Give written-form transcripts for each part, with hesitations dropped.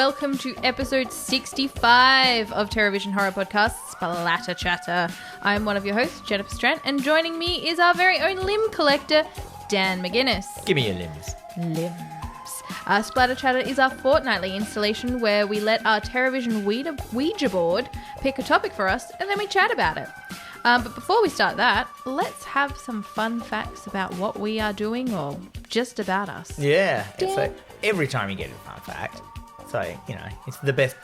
welcome to episode 65 of TerrorVision Horror Podcast, Splatter Chatter. I'm one of your hosts, Jennifer Strant, and joining me is our very own limb collector, Dan McGuinness. Give me your limbs. Limbs. Splatter Chatter is our fortnightly installation where we let our TerrorVision Ouija board pick a topic for us, and then we chat about it. But before we start that, let's have some fun facts about what we are doing or just about us. Yeah. It's like every time you get a fun fact. So, you know, it's the best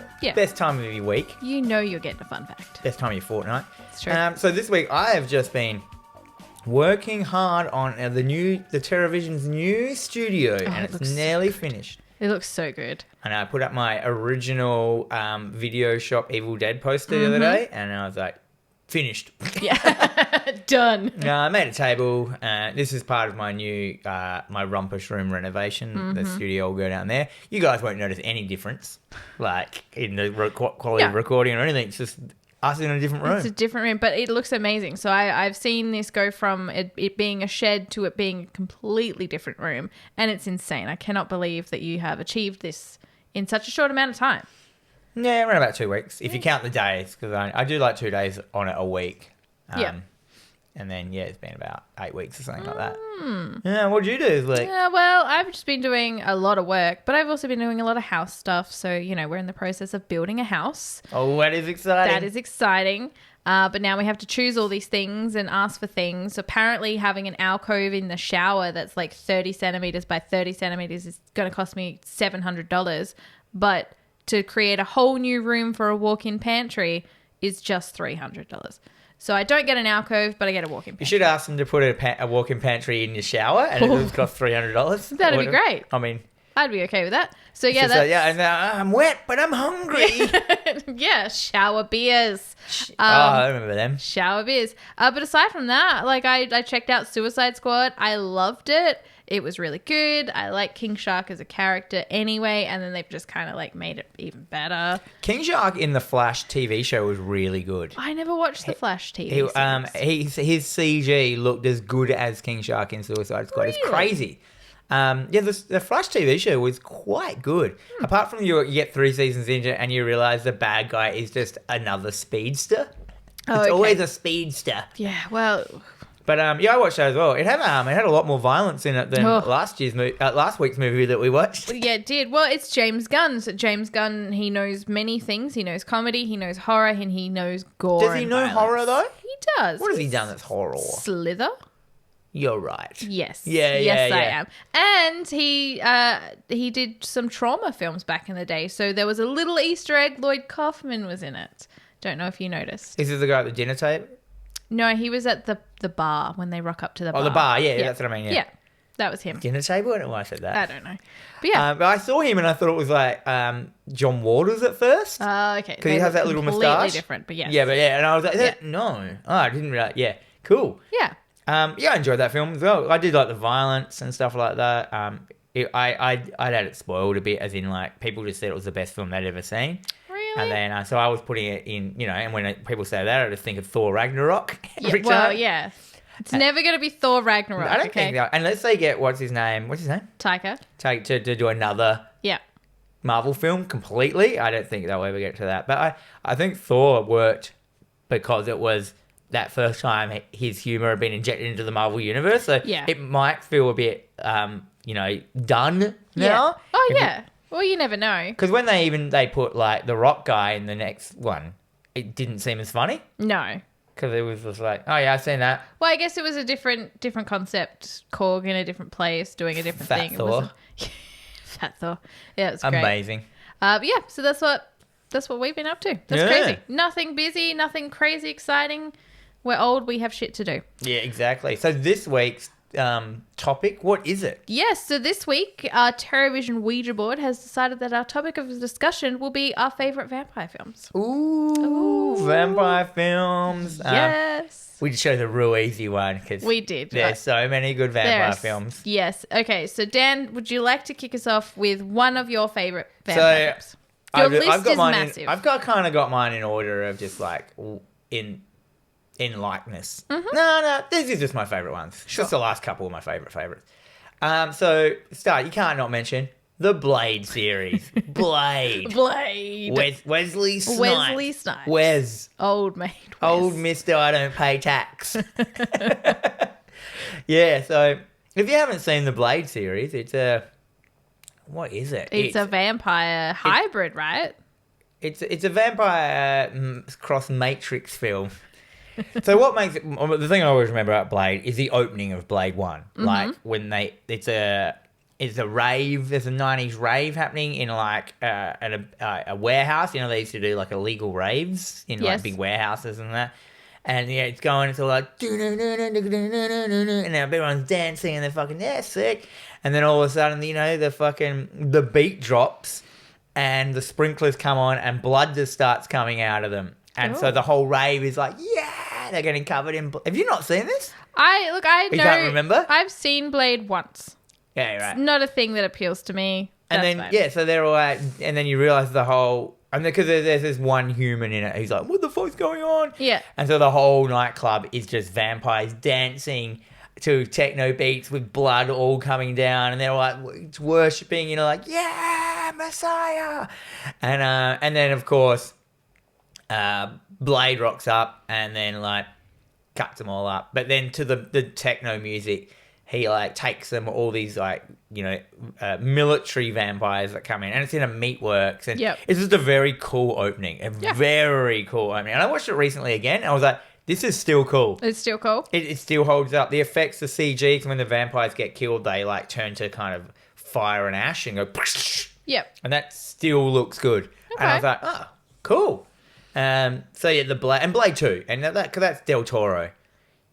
time of your week. You know you're getting a fun fact. Best time of your fortnight. It's true. So this week I have just been working hard on the TerrorVision's new studio, and it's nearly finished. It looks so good. And I put up my original Video Shop Evil Dead poster the other day, and I was like, finished. Yeah. Done. I made a table. This is part of my new my rumpus room renovation. The studio will go down there. You guys won't notice any difference, like in the quality of recording or anything. It's just us in a different room. It's a different room, but it looks amazing. So I've seen this go from it being a shed to it being a completely different room, and it's insane. I cannot believe that you have achieved this in such a short amount of time. Yeah, around about 2 weeks. If you count the days, because I do like 2 days on it a week. And then, it's been about 8 weeks or something like that. Yeah, what'd you do this week? Yeah, well, I've just been doing a lot of work, but I've also been doing a lot of house stuff. So, you know, we're in the process of building a house. Oh, that is exciting. That is exciting. But now we have to choose all these things and ask for things. Apparently having an alcove in the shower that's like 30 centimeters by 30 centimeters is going to cost me $700. But to create a whole new room for a walk-in pantry is just $300. So I don't get an alcove, but I get a walk-in pantry. You should ask them to put a walk-in pantry in your shower, and it would cost $300. That'd be great. I mean, I'd be okay with that. So yeah, and I'm wet, but I'm hungry. Yeah, shower beers. I remember them. Shower beers. But aside from that, like I checked out Suicide Squad. I loved it. It was really good. I like King Shark as a character anyway, and then they've just kind of like made it even better. King Shark in the Flash TV show was really good. I never watched the Flash TV series. His CG looked as good as King Shark in Suicide Squad. Really? It's crazy. The Flash TV show was quite good. Apart from you get 3 seasons into it and you realise the bad guy is just another speedster. It's always a speedster. Yeah, well... But I watched that as well. It had a lot more violence in it than last week's movie that we watched. Yeah, it did. Well, it's James Gunn. So James Gunn, he knows many things. He knows comedy, he knows horror, and he knows gore. Does he know horror though? He does. What has he done that's horror? Slither. You're right. Yes. Yes, I am. And he did some trauma films back in the day. So there was a little Easter egg. Lloyd Kaufman was in it. Don't know if you noticed. Is this the guy at the dinner table? No, he was at the bar when they rock up to the bar. Oh, the bar. Yeah, that's what I mean. Yeah, that was him. Dinner table? I don't know why I said that. I don't know. But yeah. But I saw him and I thought it was like John Waters at first. Okay. Because he has that little moustache. Completely different, but yes. Yeah, and I was like, no. Oh, I didn't realize. Yeah, cool. Yeah. I enjoyed that film as well. I did like the violence and stuff like that. I'd had it spoiled a bit, as in like people just said it was the best film they'd ever seen. Really? And then so I was putting it in, you know, and when people say that, I just think of Thor Ragnarok. Yeah, well, yeah. It's never going to be Thor Ragnarok. I don't think that. Unless they get, what's his name? Taika. To do another Marvel film completely. I don't think they'll ever get to that. But I think Thor worked because it was that first time his humour had been injected into the Marvel universe. So it might feel a bit, done now. Yeah. Oh, yeah. Well, you never know. Because when they put like the Rock guy in the next one, it didn't seem as funny. No. Because it was just like, oh yeah, I've seen that. Well, I guess it was a different concept. Korg in a different place, doing a different thing. Thor. Fat Thor. Yeah, it's great. Amazing. But yeah, so that's what we've been up to. That's crazy. Nothing busy, nothing crazy exciting. We're old. We have shit to do. Yeah, exactly. So this week's topic, what is it? Yes, so this week our TerrorVision Ouija board has decided that our topic of discussion will be our favourite vampire films. Ooh. Vampire films. Yes. We just chose a real easy one because we did. There's so many good vampire films. Yes. Okay, so Dan, would you like to kick us off with one of your favourite vampire films? Your list is massive. I've kind of got mine in order of just like in likeness. Mm-hmm. No, these are just my favourite ones. Sure. Just the last couple of my favourites. So, start, you can't not mention The Blade series. Blade. Wesley Snipes. Wesley Snipes. Wes. Old mate Wes. Old Mr. I don't pay tax. Yeah, so if you haven't seen the Blade series, it's a... What is it? It's a vampire hybrid, right? It's a vampire cross Matrix film. So what makes it... The thing I always remember about Blade is the opening of Blade 1. Mm-hmm. Like, when it's a rave. There's a 90s rave happening in, like, a warehouse. You know, they used to do, like, illegal raves in, like, big warehouses and that. And, yeah, it's going, it's all like... And everyone's dancing and they're fucking, yeah, sick. And then all of a sudden, you know, the beat drops and the sprinklers come on and blood just starts coming out of them. And so the whole rave is like, yeah, they're getting covered in blood. Have you not seen this? I know. You can't remember? I've seen Blade once. Yeah, right. It's not a thing that appeals to me. And That's then, fine. yeah, so they're all like, and then you realise the whole, and because there's this one human in it, he's like, what the fuck's going on? Yeah. And so the whole nightclub is just vampires dancing to techno beats with blood all coming down, and they're like worshipping, you know, like, yeah, Messiah. And then, of course, Blade rocks up and then, like, cuts them all up. But then to the techno music, he, like, takes them all these, like, you know, military vampires that come in. And it's in a meatworks. And it's just a very cool opening. Very cool opening. And I watched it recently again, and I was like, this is still cool. It's still cool? It still holds up. The effects, the CG, when the vampires get killed, they, like, turn to kind of fire and ash and go... Yep. And that still looks good. Okay. And I was like, oh, cool. So, yeah, Blade 2. And that's Del Toro.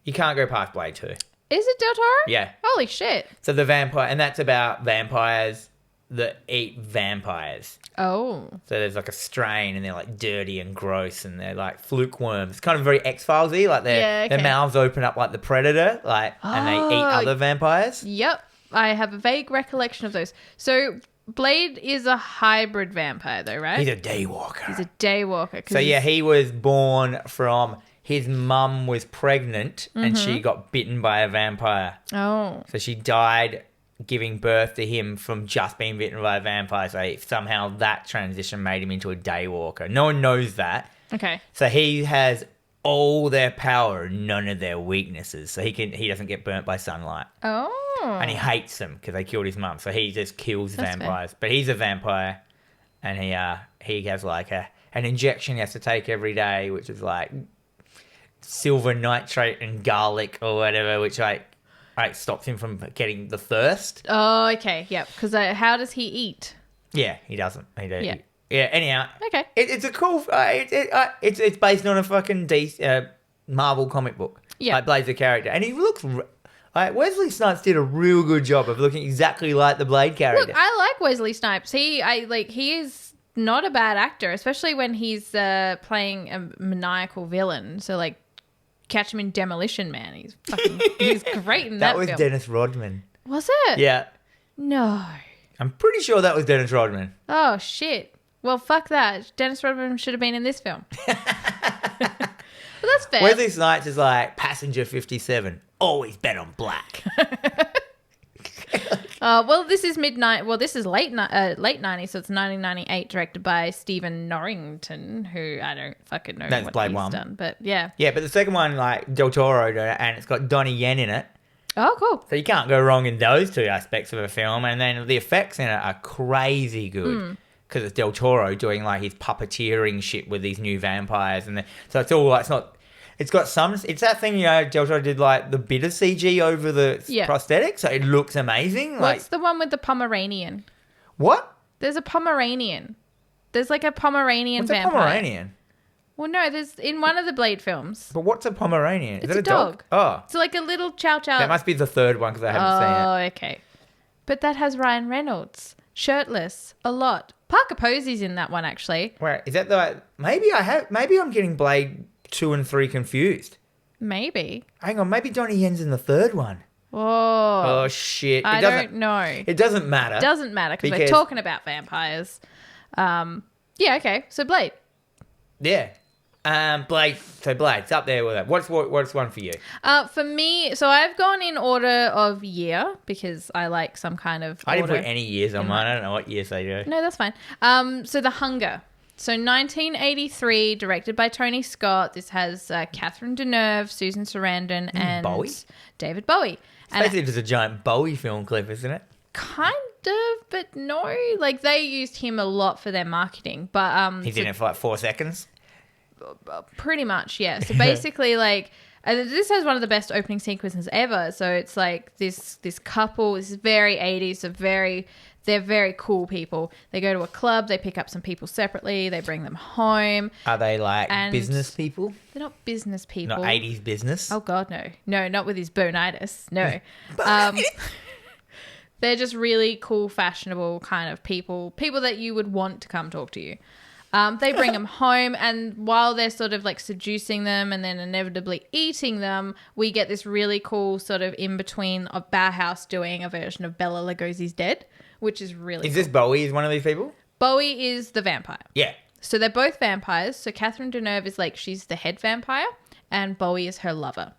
You can't go past Blade 2. Is it Del Toro? Yeah. Holy shit. So the vampire, and that's about vampires that eat vampires. Oh. So there's like a strain and they're like dirty and gross and they're like fluke worms. It's kind of very X-Files-y, like their mouths open up like the Predator, like, and they eat other vampires. Yep. I have a vague recollection of those. So Blade is a hybrid vampire though, right? He's a daywalker. So yeah, he was born from... His mum was pregnant and she got bitten by a vampire. Oh. So she died giving birth to him from just being bitten by a vampire. So somehow that transition made him into a daywalker. No one knows that. Okay. So he has all their power and none of their weaknesses. So he doesn't get burnt by sunlight. Oh. And he hates them because they killed his mum. So he just kills vampires. Fair. But he's a vampire and he has like an injection he has to take every day, which is like... silver nitrate and garlic or whatever, which stops him from getting the thirst. Oh, okay, yep. Because how does he eat? Yeah, he doesn't. Yeah. Anyhow, okay. It's a cool. It's based on a fucking Marvel comic book. Yeah, like Blade's a character, and he looks. Wesley Snipes did a real good job of looking exactly like the Blade character. Look, I like Wesley Snipes. He is not a bad actor, especially when he's playing a maniacal villain. So like. Catch him in Demolition Man. He's great in that film. That was Dennis Rodman. Was it? Yeah. No. I'm pretty sure that was Dennis Rodman. Oh, shit. Well, fuck that. Dennis Rodman should have been in this film. Well, that's fair. Wesley Snipes is like Passenger 57. Always bet on black. Well, this is midnight. Well, this is late 90s, so it's 1998, directed by Stephen Norrington, who I don't fucking know what Blade he's 1. done. But yeah. Yeah, but the second one, like Del Toro did it, and it's got Donnie Yen in it. Oh, cool. So you can't go wrong in those two aspects of a film. And then the effects in it are crazy good. Because it's Del Toro doing like his puppeteering shit with these new vampires. So it's all like, it's got some... It's that thing, you know, Del Toro did, like, the bit of CG over the prosthetics, so it looks amazing. What's the one with the Pomeranian? What? There's a Pomeranian. There's, like, a Pomeranian vampire. What's a Pomeranian? Well, no, there's in one of the Blade films. But what's a Pomeranian? It's a dog. Oh. It's like a little chow chow. That must be the third one, because I haven't seen it. Oh, okay. But that has Ryan Reynolds. Shirtless. A lot. Parker Posey's in that one, actually. Wait, is that the... Maybe I'm getting Blade... 2 and 3 confused. Maybe. Hang on, maybe Donnie Yen's in the third one. Oh shit. I don't know. It doesn't matter. It doesn't matter because we're talking about vampires. Yeah, okay. So Blade. Yeah. Blade. So Blade's up there with that. What's one for you? For me, so I've gone in order of year because I like some kind of I didn't order. put any years on mine. I don't know what years they do. No, that's fine. So The Hunger. So 1983, directed by Tony Scott. This has Catherine Deneuve, Susan Sarandon, and Bowie? David Bowie. It's basically just a giant Bowie film clip, isn't it? Kind of, but no. Like, they used him a lot for their marketing. But He's in it for like 4 seconds. Pretty much, yeah. So basically, like, this has one of the best opening sequences ever. So it's like this couple. This is very 80s. So they're very cool people. They go to a club. They pick up some people separately. They bring them home. Are they like business people? They're not business people. Not 80s business? Oh, God, no. No, not with his bonitis. No. They're just really cool, fashionable kind of people. People that you would want to come talk to you. They bring them home, and while they're sort of like seducing them and then inevitably eating them, we get this really cool sort of in-between of Bauhaus doing a version of Bela Lugosi's Dead, which is really Is cool. this Bowie is one of these people? Bowie is the vampire. Yeah. So they're both vampires. So Catherine Deneuve is like, she's the head vampire, and Bowie is her lover.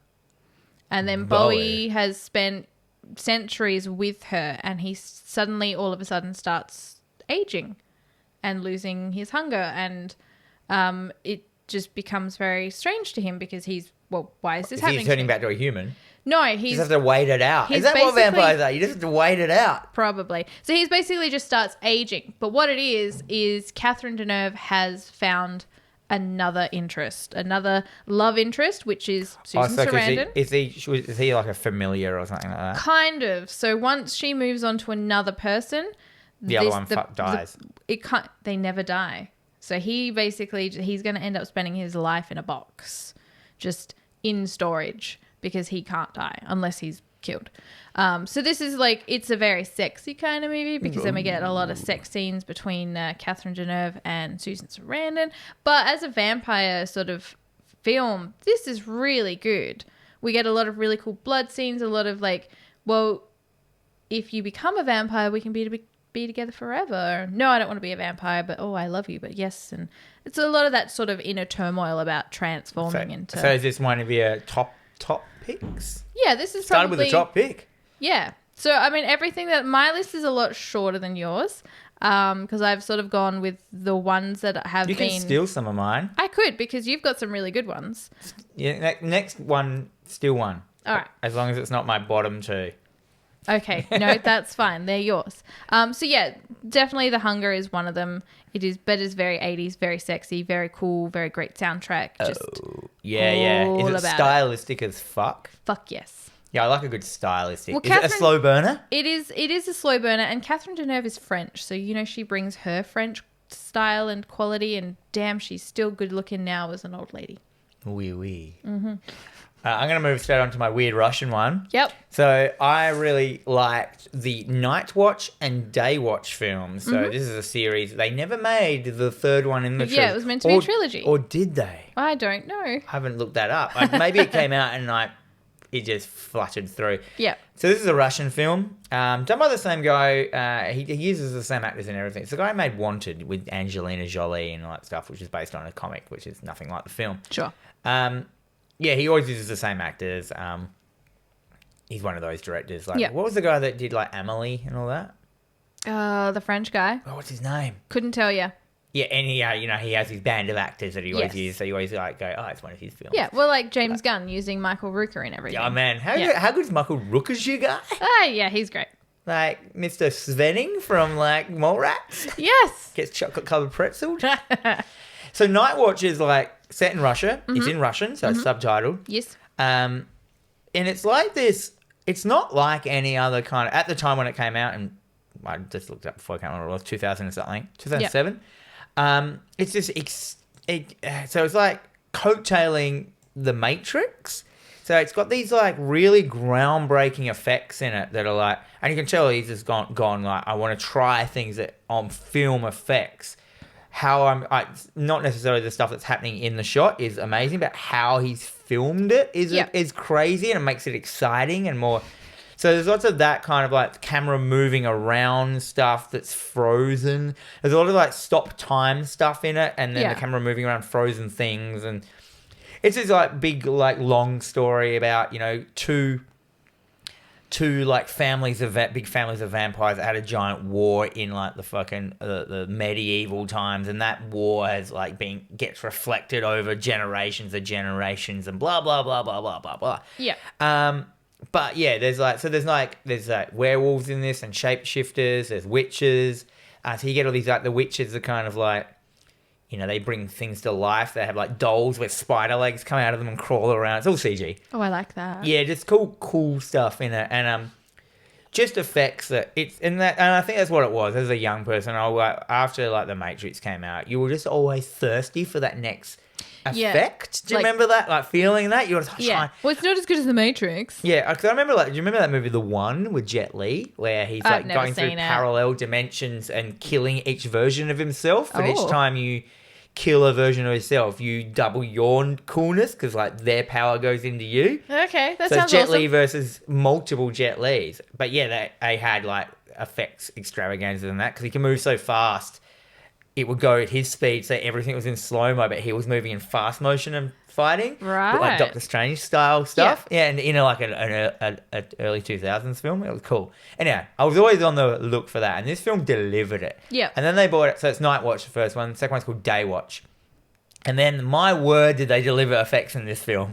And then Bowie has spent centuries with her, and he suddenly, all of a sudden, starts aging and losing his hunger, and it just becomes very strange to him because why is this happening? He's turning back to a human. No, You just have to wait it out. Is that what vampires are? You just have to wait it out. Probably. So he's basically just starts aging. But what it is Catherine Deneuve has found another interest, another love interest, which is Susan Sarandon. Is he like a familiar or something like that? Kind of. So once she moves on to another person, the other one dies. They never die. So he's going to end up spending his life in a box, just in storage, because he can't die unless he's killed. So this is like, it's a very sexy kind of movie because then we get a lot of sex scenes between Catherine Deneuve and Susan Sarandon. But as a vampire sort of film, this is really good. We get a lot of really cool blood scenes, a lot of like, well, if you become a vampire, we can be together forever. No, I don't want to be a vampire, but oh, I love you, but yes. And it's a lot of that sort of inner turmoil about transforming into... So is this one of your top picks? Yeah, this is Started with a top pick. Yeah. So, I mean, my list is a lot shorter than yours because I've sort of gone with the ones that have been... You can steal some of mine. I could, because you've got some really good ones. Yeah, next one, steal one. All right. As long as it's not my bottom two. Okay. No, that's fine. They're yours. So, yeah, definitely The Hunger is one of them. It's very 80s, very sexy, very cool, very great soundtrack. Just yeah. Is it stylistic as fuck? Fuck yes. Yeah, I like a good stylistic. Well, is it a slow burner? It is a slow burner, and Catherine Deneuve is French, so, she brings her French style and quality, and damn, she's still good looking now as an old lady. Oui, oui. Mm-hmm. I'm going to move straight on to my weird Russian one. Yep. So I really liked the Night Watch and Day Watch films. So this is a series. They never made the third one in the trilogy. Yeah, it was meant to be a trilogy. Or did they? I don't know. I haven't looked that up. Maybe it came out and it just fluttered through. Yeah. So this is a Russian film done by the same guy. He uses the same actors and everything. It's the guy who made Wanted with Angelina Jolie and all that stuff, which is based on a comic, which is nothing like the film. Sure. Yeah, he always uses the same actors. He's one of those directors. What was the guy that did Amelie and all that? The French guy. Oh, what's his name? Couldn't tell you. Yeah, and he has his band of actors that he always uses. So you always go, oh, it's one of his films. Yeah, well, like James Gunn using Michael Rooker and everything. Yeah, man, how good is Michael Rooker's your guy? Yeah, he's great. Like Mr. Svenning from Mallrats. Yes. Gets chocolate covered pretzel. So Night Watch is set in Russia. Mm-hmm. It's in Russian, so it's subtitled. Yes. And it's like this. It's not like any other kind of... At the time when it came out, and I just looked up before I can't remember what it was, 2000 or something, 2007. Yep. It's just... so it's like coattailing The Matrix. So it's got these really groundbreaking effects in it that are and you can tell he's just gone I want to try things that on film effects. How not necessarily the stuff that's happening in the shot is amazing, but how he's filmed it is crazy, and it makes it exciting and more So there's lots of that kind of like camera moving around stuff that's frozen. There's a lot of like stop time stuff in it, and then the camera moving around frozen things, and it's this like big like long story about, you know, two like big families of vampires that had a giant war in like the fucking the medieval times, and that war has like gets reflected over generations and blah blah blah blah blah blah blah. Yeah. But yeah, there's like werewolves in this and shapeshifters. There's witches. So you get all these like the witches are kind of like, you know, they bring things to life. They have like dolls with spider legs come out of them and crawl around. It's all CG. Oh, I like that. Yeah, just cool stuff in it, and just effects that it's in that. And I think that's what it was. As a young person, after like The Matrix came out, you were just always thirsty for that next effect. Do you remember that? Like feeling that? You were just Well, it's not as good as The Matrix. Yeah, because I remember do you remember that movie, The One, with Jet Li, where he's like going through parallel dimensions and killing each version of himself, and each time you kill a version of yourself, you double your coolness because like their power goes into you. Okay, that so sounds Jet awesome. Li versus multiple Jet Lis. But yeah, they had like effects extravaganza than that because he can move so fast. It would go at his speed, so everything was in slow-mo, but he was moving in fast motion and fighting. Right. But like Doctor Strange style stuff. Yeah, and in like an early 2000s film. It was cool. Anyway, I was always on the look for that, and this film delivered it. Yeah. And then they bought it, so it's Night Watch, the first one. The second one's called Day Watch. And then, my word, did they deliver effects in this film.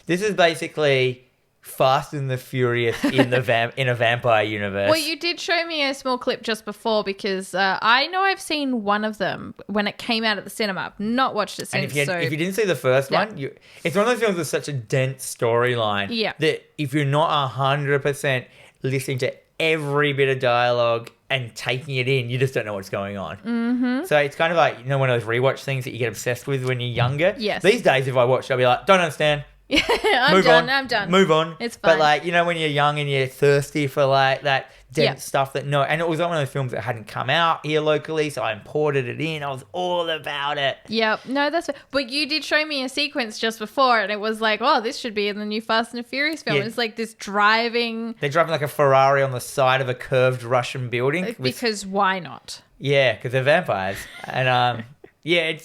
This is basically Fast and the Furious in in a vampire universe. Well, you did show me a small clip just before because I know I've seen one of them when it came out at the cinema. I've not watched it since. And if you didn't see the first one, it's one of those films with such a dense storyline that if you're not 100% listening to every bit of dialogue and taking it in, you just don't know what's going on. Mm-hmm. So it's kind of like, you know, one of those rewatch things that you get obsessed with when you're younger. Yes. These days, if I watch it, I'll be like, don't understand. Yeah, I'm done. Move on. It's fine. But like, you know, when you're young and you're thirsty for like that dense stuff and it was one of those films that hadn't come out here locally, so I imported it in. I was all about it. Yep. No, that's... But you did show me a sequence just before, and it was like, oh, this should be in the new Fast and the Furious film. Yeah. It's like this driving... They're driving like a Ferrari on the side of a curved Russian building. Because why not? Yeah, because they're vampires. And yeah,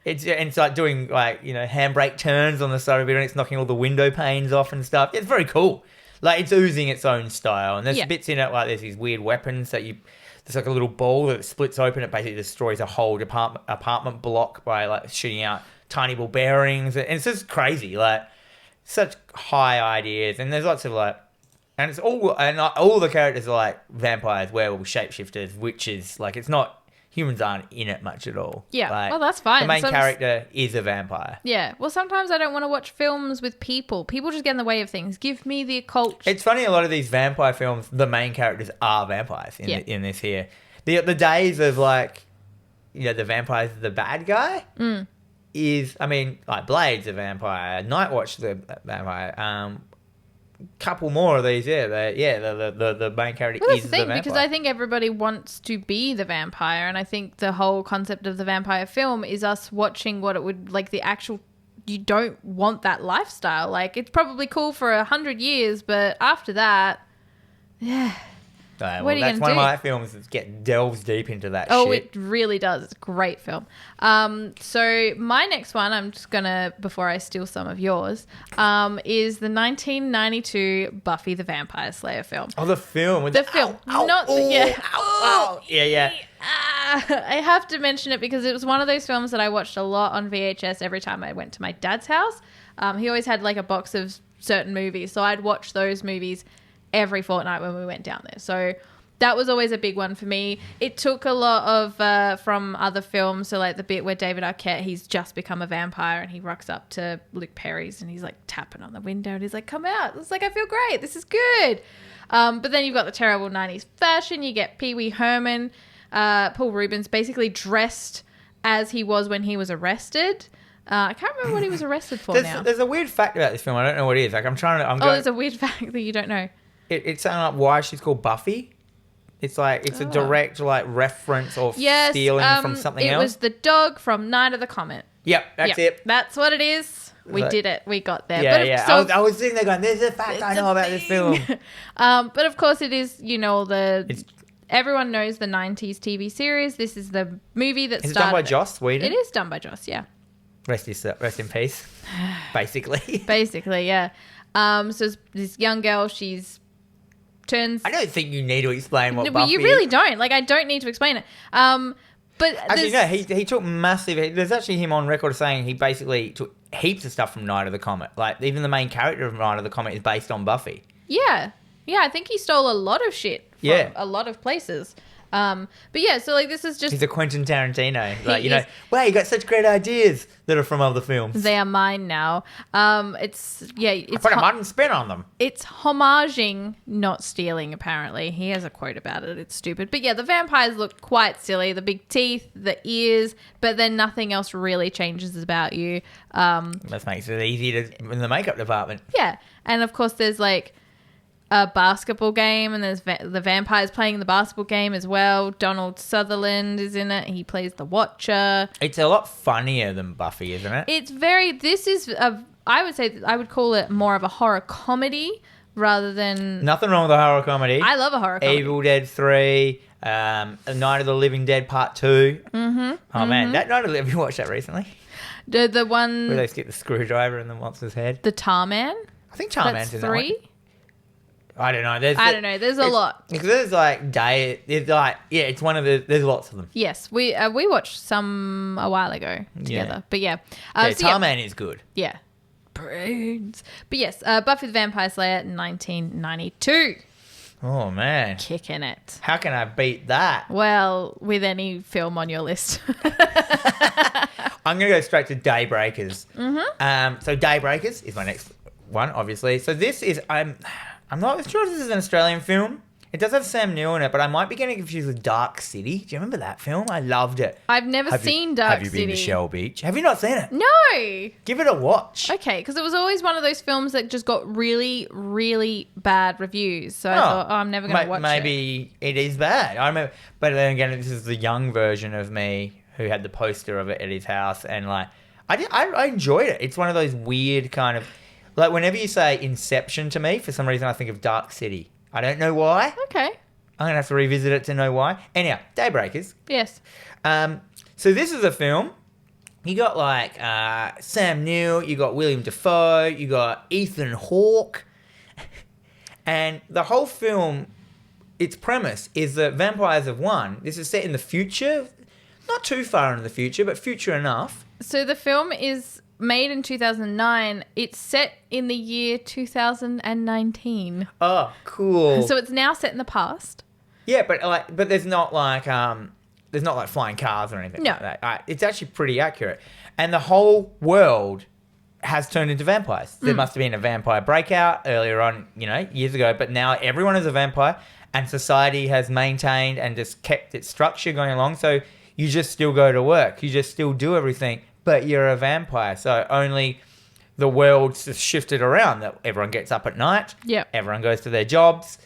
it's like doing like, you know, handbrake turns on the side of the building. It's knocking all the window panes off and stuff. It's very cool. Like, it's oozing its own style. And there's bits in it, like there's these weird weapons that there's like a little ball that splits open. It basically destroys a whole apartment block by like shooting out tiny ball bearings. And it's just crazy. Like, such high ideas. And there's lots of like, and it's all the characters are like vampires, werewolves, shapeshifters, witches. Like, it's not... Humans aren't in it much at all. Yeah, like, well, that's fine. The main character is a vampire. Yeah, well, sometimes I don't want to watch films with people. People just get in the way of things. Give me the occult. It's funny, a lot of these vampire films, the main characters are vampires in this here. The days of, like, you know, the vampire's the bad guy is, I mean, like, Blade's a vampire, Nightwatch's a vampire, couple more of these, the main character is the vampire. Because I think everybody wants to be the vampire, and I think the whole concept of the vampire film is us watching what it would, like, the actual... You don't want that lifestyle. Like, it's probably cool for 100 years, but after that, yeah... Well, that's one of my films that delves deep into that shit. Oh, it really does. It's a great film. So my next one, I'm just going to, before I steal some of yours, is the 1992 Buffy the Vampire Slayer film. Oh, the film. Yeah. I have to mention it because it was one of those films that I watched a lot on VHS every time I went to my dad's house. He always had like a box of certain movies, so I'd watch those movies every fortnight when we went down there. So that was always a big one for me. It took a lot of from other films. So like the bit where David Arquette, he's just become a vampire and he rocks up to Luke Perry's and he's like tapping on the window and he's like, come out. It's like, I feel great. This is good. But then you've got the terrible 90s fashion. You get Pee Wee Herman, Paul Rubens basically dressed as he was when he was arrested. I can't remember what he was arrested for now. There's a weird fact about this film. I don't know what it is. Like, there's a weird fact that you don't know. It's saying like why she's called Buffy. It's like it's a direct like reference or stealing from something else. It was the dog from Night of the Comet. Yep, that's it. That's what it is. We did it. We got there. Yeah, yeah. So, I was sitting there going, "There's a fact I know about this film." But of course, it is. Everyone knows the '90s TV series. This is the movie that started. It's done by Joss Whedon. It is done by Joss. Yeah. Rest in peace. Basically. Basically, yeah. So this young girl, turns. I don't think you need to explain what Buffy you really don't. Like, I don't need to explain it. But actually, no. He took massive. There's actually him on record saying he basically took heaps of stuff from Night of the Comet. Like, even the main character of Night of the Comet is based on Buffy. Yeah. Yeah, I think he stole a lot of shit from a lot of places. But yeah, so like this is just... He's a Quentin Tarantino. Like, wow, you got such great ideas that are from other films. They are mine now. It's I put a modern spin on them. It's homaging, not stealing, apparently. He has a quote about it. It's stupid. But yeah, the vampires look quite silly. The big teeth, the ears, but then nothing else really changes about you. That makes it easy in the makeup department. Yeah. And of course there's like a basketball game, and there's the vampires playing the basketball game as well. Donald Sutherland is in it. He plays the Watcher. It's a lot funnier than Buffy, isn't it? I would call it more of a horror comedy rather than... Nothing wrong with a horror comedy. I love a horror comedy. Evil Dead 3, Night of the Living Dead Part 2. Mm-hmm. Oh, man. That Night of the... Have you watched that recently? The one... Where they stick the screwdriver in the monster's head? The Tarman? I think Tarman's in that 3? one. I don't know. There's a lot. Because there's like it's one of the. There's lots of them. Yes, we watched some a while ago together. But yeah, Tarman is good. Yeah, brains. But yes, Buffy the Vampire Slayer, 1992. Oh man, kicking it. How can I beat that? Well, with any film on your list. I'm gonna go straight to Daybreakers. Mm-hmm. So Daybreakers is my next one, obviously. So this is I'm not sure if this is an Australian film. It does have Sam Neill in it, but I might be getting confused with Dark City. Do you remember that film? I loved it. I've never seen Dark City. Have you been to Shell Beach? Have you not seen it? No. Give it a watch. Okay, because it was always one of those films that just got really, really bad reviews. So I thought, I'm never going to watch it. Maybe it is bad. I remember, but then again, this is the young version of me who had the poster of it at his house, and like I enjoyed it. It's one of those weird kind of... Like, whenever you say Inception to me, for some reason I think of Dark City. I don't know why. Okay. I'm going to have to revisit it to know why. Anyhow, Daybreakers. Yes. So this is a film. You got, like, Sam Neill. You got William Dafoe. You got Ethan Hawke. And the whole film, its premise is that vampires have won. This is set in the future. Not too far into the future, but future enough. So the film is... made in 2009. It's set in the year 2019. Oh, cool. So it's now set in the past. Yeah, but there's not like flying cars or anything like that. It's actually pretty accurate. And the whole world has turned into vampires. There must have been a vampire breakout earlier on, years ago, but now everyone is a vampire, and society has maintained and just kept its structure going along. So you just still go to work. You just still do everything. But you're a vampire, so only the world's just shifted around. That everyone gets up at night. Yeah. Everyone goes to their jobs,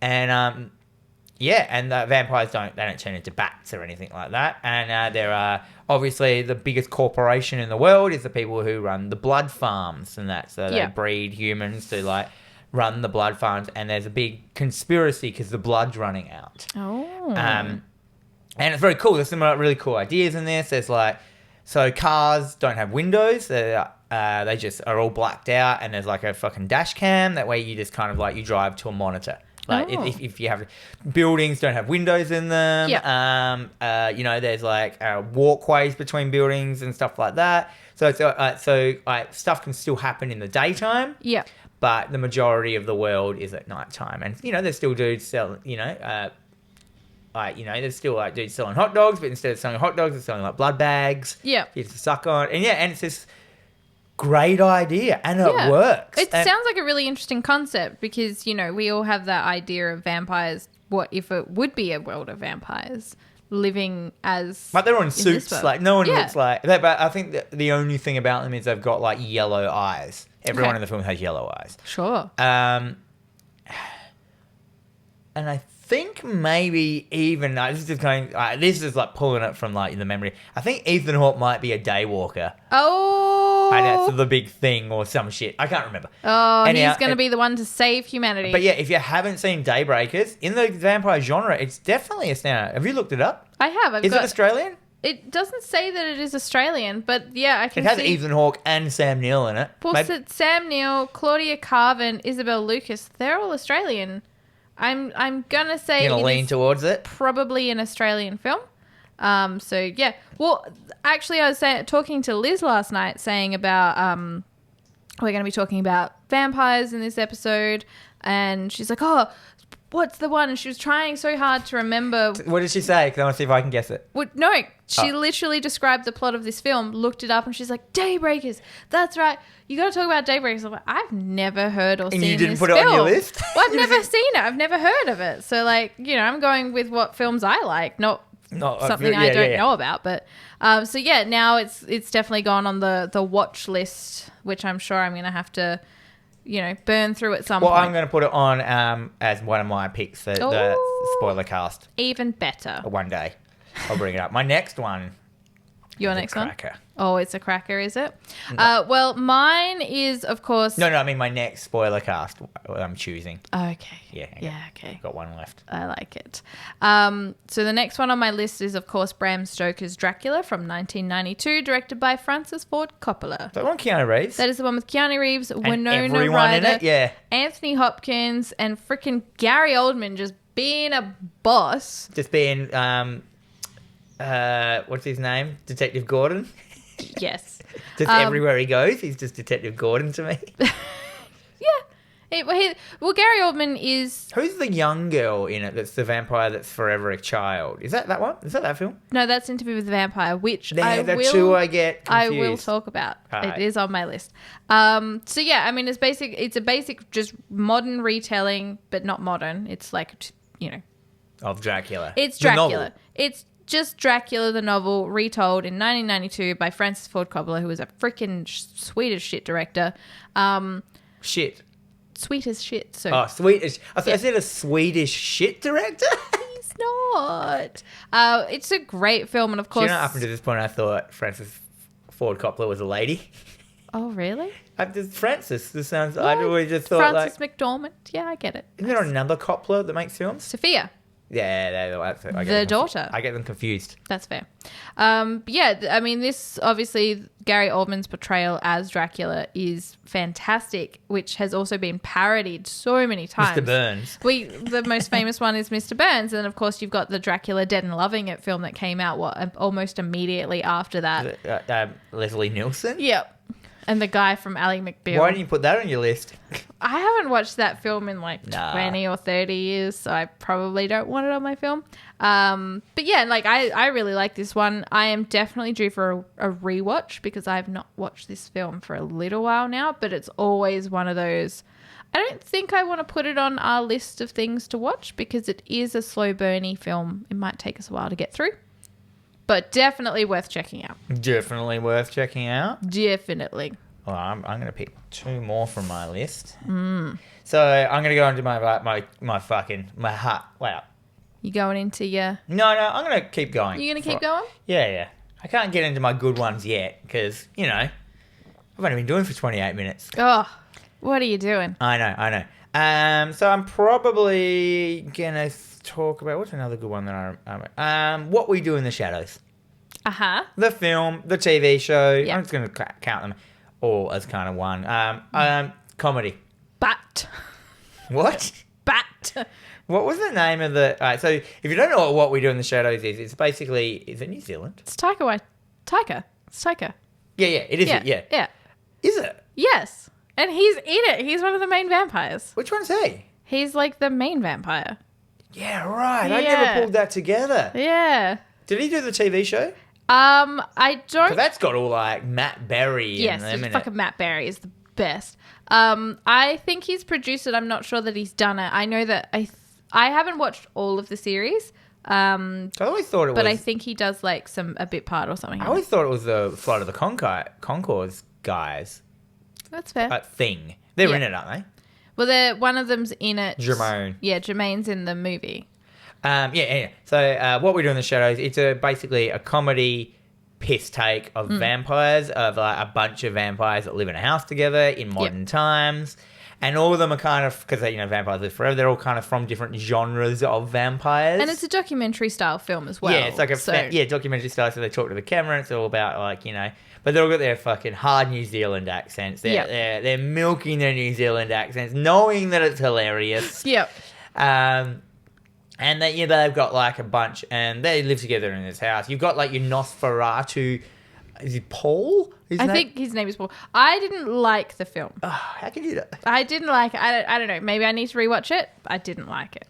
and and the vampires don't turn into bats or anything like that. And there are obviously the biggest corporation in the world is the people who run the blood farms and that. So they breed humans to like run the blood farms, and there's a big conspiracy because the blood's running out. Oh. And it's very cool. There's some really cool ideas in this. There's like... So cars don't have windows. They just are all blacked out, and there's like a fucking dash cam. That way you just kind of like you drive to a monitor. Like if you have... Buildings don't have windows in them. Yeah. There's like walkways between buildings and stuff like that. So stuff can still happen in the daytime. Yeah. But the majority of the world is at nighttime. And, there's still dudes selling, there's still like dudes selling hot dogs, but instead of selling hot dogs, they're selling like blood bags. Yeah. You to suck on. And it's this great idea, and it works. It sounds like a really interesting concept because, we all have that idea of vampires. What if it would be a world of vampires living as... But they're on suits. Like, no one looks like... But I think that the only thing about them is they've got like yellow eyes. Everyone in the film has yellow eyes. Sure. And I think maybe even this is like pulling it from like the memory. I think Ethan Hawke might be a daywalker. Oh, And that's the big thing or some shit. I can't remember. Oh, he's going to be the one to save humanity. But yeah, if you haven't seen Daybreakers, in the vampire genre, it's definitely a standout. Have you looked it up? I have. Is it Australian? It doesn't say that it is Australian, but yeah, I can see. It has Ethan Hawke and Sam Neill in it. Well, Sam Neill, Claudia Carvin, Isabel Lucas, they're all Australian. I'm going to say you're going to lean towards it? Probably an Australian film. So, yeah. Well, actually, I was talking to Liz last night saying about we're going to be talking about vampires in this episode. And she's like, oh, what's the one? And she was trying so hard to remember. What did she say? Because I want to see if I can guess it. Well, no, she literally described the plot of this film, looked it up, and she's like, Daybreakers. That's right. You got to talk about Daybreakers. I'm like, I've never heard or seen this film. And you didn't put it on your list? Well, I've never seen it. I've never heard of it. So, like, you know, I'm going with what films I like, not something I don't know about. But so yeah, now it's definitely gone on the watch list, which I'm sure I'm going to have to, you know, burn through at some point. Well, I'm going to put it on as one of my picks, the spoiler cast. Even better. One day. I'll bring it up. My next one. Your next one? Cracker. Oh, it's a cracker, is it? No. Well, mine is, of course... No, I mean my next spoiler cast I'm choosing. Okay. Yeah, okay. Got one left. I like it. So the next one on my list is, of course, Bram Stoker's Dracula from 1992, directed by Francis Ford Coppola. Is that one Keanu Reeves? That is the one with Keanu Reeves, Winona everyone Ryder, in it? Yeah. Anthony Hopkins, and freaking Gary Oldman just being a boss. Just being... what's his name? Detective Gordon? Yes. Just everywhere he goes, he's just Detective Gordon to me. Yeah. Well, Gary Oldman is... Who's the young girl in it that's the vampire that's forever a child? Is that one? Is that film? No, that's Interview with the Vampire, which two I get confused. I will talk about. Right. It is on my list. So, yeah, I mean, it's a basic just modern retelling, but not modern. It's like, you know... Of Dracula. It's Dracula. It's just Dracula, the novel, retold in 1992 by Francis Ford Coppola, who was a freaking sweet as shit director. Shit. Sweet as shit. So. Oh, sweet as... I said a Swedish shit director? He's not. It's a great film, and of course... You know, up until this point, I thought Francis Ford Coppola was a lady. Oh, really? Francis. This sounds... I always just thought Francis McDormand. Yeah, I get it. Isn't there another Coppola that makes films? Sophia. Yeah, the daughter. I get them confused. That's fair. Yeah, I mean, this obviously Gary Oldman's portrayal as Dracula is fantastic, which has also been parodied so many times. Mr. Burns. The most famous one is Mr. Burns, and of course you've got the Dracula Dead and Loving It film that came out almost immediately after that. Leslie Nielsen. Yep. And the guy from Ally McBeal. Why didn't you put that on your list? I haven't watched that film in 20 or 30 years, so I probably don't want it on my film. But yeah, like I really like this one. I am definitely due for a rewatch because I have not watched this film for a little while now, but it's always one of those... I don't think I want to put it on our list of things to watch because it is a slow burny film. It might take us a while to get through. But definitely worth checking out. Definitely worth checking out. Definitely. Well, I'm going to pick two more from my list. So I'm going to go into my heart. Wow. You going into your... No, I'm going to keep going. You going to keep going? Yeah. I can't get into my good ones yet because, you know, I've only been doing for 28 minutes. Oh, what are you doing? I know. So I'm probably going to talk about... What's another good one that What We Do in the Shadows. Uh-huh. The film, the TV show. Yep. I'm just going to count them all as kind of one. Comedy. Bat. What? Bat. What was the name of the... All right, so if you don't know what We Do in the Shadows is, it's basically... Is it New Zealand? It's Taika. It's Taika. Yeah, it is. Yeah. Is it? Yes. And he's in it. He's one of the main vampires. Which one's he? He's like the main vampire. Yeah, right. Yeah. I never pulled that together. Yeah. Did he do the TV show? I don't... Because that's got all like Matt Berry yes, and them in fucking Matt Berry is the best. I think he's produced it. I'm not sure that he's done it. I know that I haven't watched all of the series. I always thought it was... But I think he does like a bit part or something. I always thought it was the Flight of the Conchords guys. That's fair. Thing. They're in it, aren't they? Well, one of them's in it. Jermaine. Yeah, Jermaine's in the movie. Yeah. So what we do in the shadows, it's basically a comedy piss take of vampires, of like a bunch of vampires that live in a house together in modern times. And all of them are kind of, because, vampires live forever, they're all kind of from different genres of vampires. And it's a documentary style film as well. Yeah, it's like documentary style, so they talk to the camera, and it's all about, but they've all got their fucking hard New Zealand accents. They're milking their New Zealand accents, knowing that it's hilarious. Yep. And they've got like a bunch, and they live together in this house. You've got like your Nosferatu. Is it Paul? I think his name is Paul. I didn't like the film. Oh, how can you do that? I didn't like it. I don't know. Maybe I need to rewatch it. I didn't like it.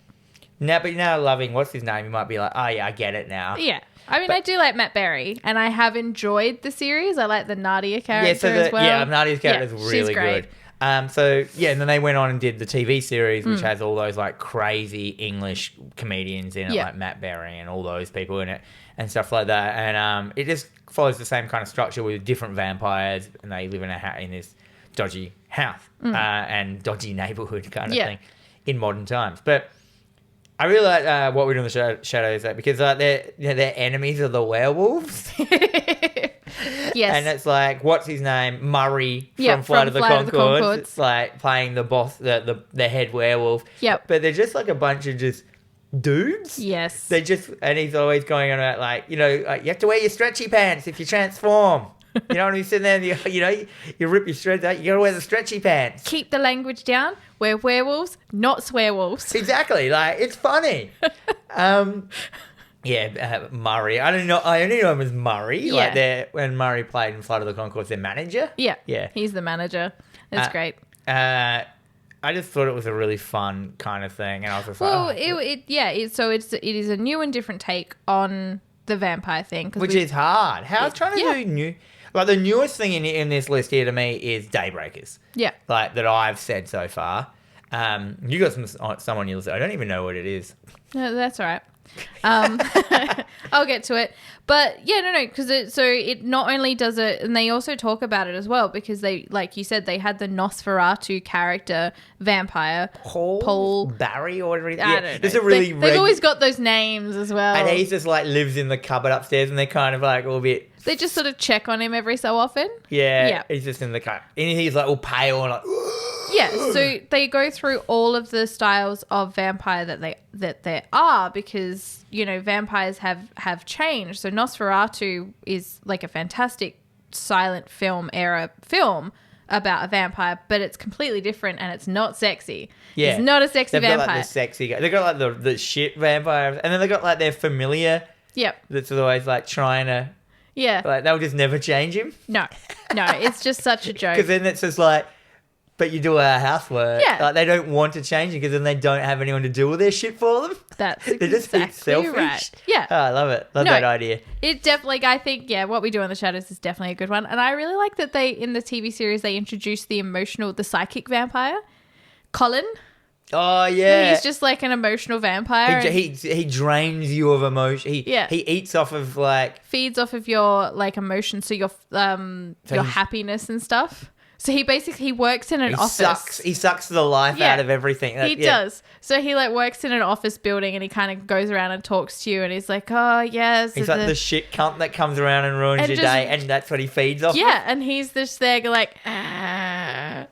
No, but now loving, what's his name? You might be like, oh yeah, I get it now. Yeah. I do like Matt Berry, and I have enjoyed the series. I like the Nadia character as well. Yeah, Nadia's character is really good. And then they went on and did the TV series, which has all those like crazy English comedians in it, like Matt Berry and all those people in it and stuff like that. And it just follows the same kind of structure with different vampires, and they live in this dodgy house and dodgy neighborhood kind of thing in modern times. But I really like what we do in the shadows, because their enemies are the werewolves. Yes. And it's like, what's his name? Murray from Flight of the Conchords. It's like playing the boss, the head werewolf. Yep. But they're just like a bunch of just dudes. Yes. And he's always going on about like, you have to wear your stretchy pants if you transform. You know, when you sit there and you rip your shreds out, you got to wear the stretchy pants. Keep the language down. We're werewolves, not swearwolves. Exactly. Like, it's funny. Murray. I only know him as Murray. Yeah. Like when Murray played in Flight of the Conchords, their manager. Yeah. Yeah. He's the manager. It's great. I just thought it was a really fun kind of thing, and I was just like, it is a new and different take on the vampire thing, which is hard. How trying to do new. Like, the newest thing in this list here to me is Daybreakers. Yeah. Like, that I've said so far. You got someone you'll say, I don't even know what it is. No, that's all right. I'll get to it. But, because it not only does it, and they also talk about it as well, because they, like you said, they had the Nosferatu character vampire. Paul Barry or whatever it is. I don't know. It's a really they've always got those names as well. And he just, like, lives in the cupboard upstairs, and they're kind of, like, all a bit... They just sort of check on him every so often. Yeah. He's just in the cupboard. And he's, like, all pale and, like... Yeah, so they go through all of the styles of vampire that there are, because, vampires have changed. So Nosferatu is like a fantastic silent film era film about a vampire, but it's completely different and it's not sexy. Yeah. It's not a sexy vampire. They've got like the sexy guy. They've got like the shit vampires, and then they've got like their familiar. Yep. That's always like trying to. Yeah. Like they'll just never change him. No, it's just such a joke. Because then it's just like, but you do our housework. Yeah. Like, they don't want to change it because then they don't have anyone to do all their shit for them. That's They're just exactly selfish. Right. Yeah. Oh, I love it. Love that idea. It definitely, I think, what we do in the shadows is definitely a good one. And I really like that in the TV series, they introduced the psychic vampire, Colin. Oh, yeah. He's just like an emotional vampire. He drains you of emotion. He eats off of like... Feeds off of your like emotions, so your happiness and stuff. So he works in an office. He sucks the life out of everything. He does. So he like works in an office building, and he kind of goes around and talks to you, and he's like, oh, yes. He's like the shit cunt that comes around and ruins your day, and that's what he feeds off of. And he's just there like,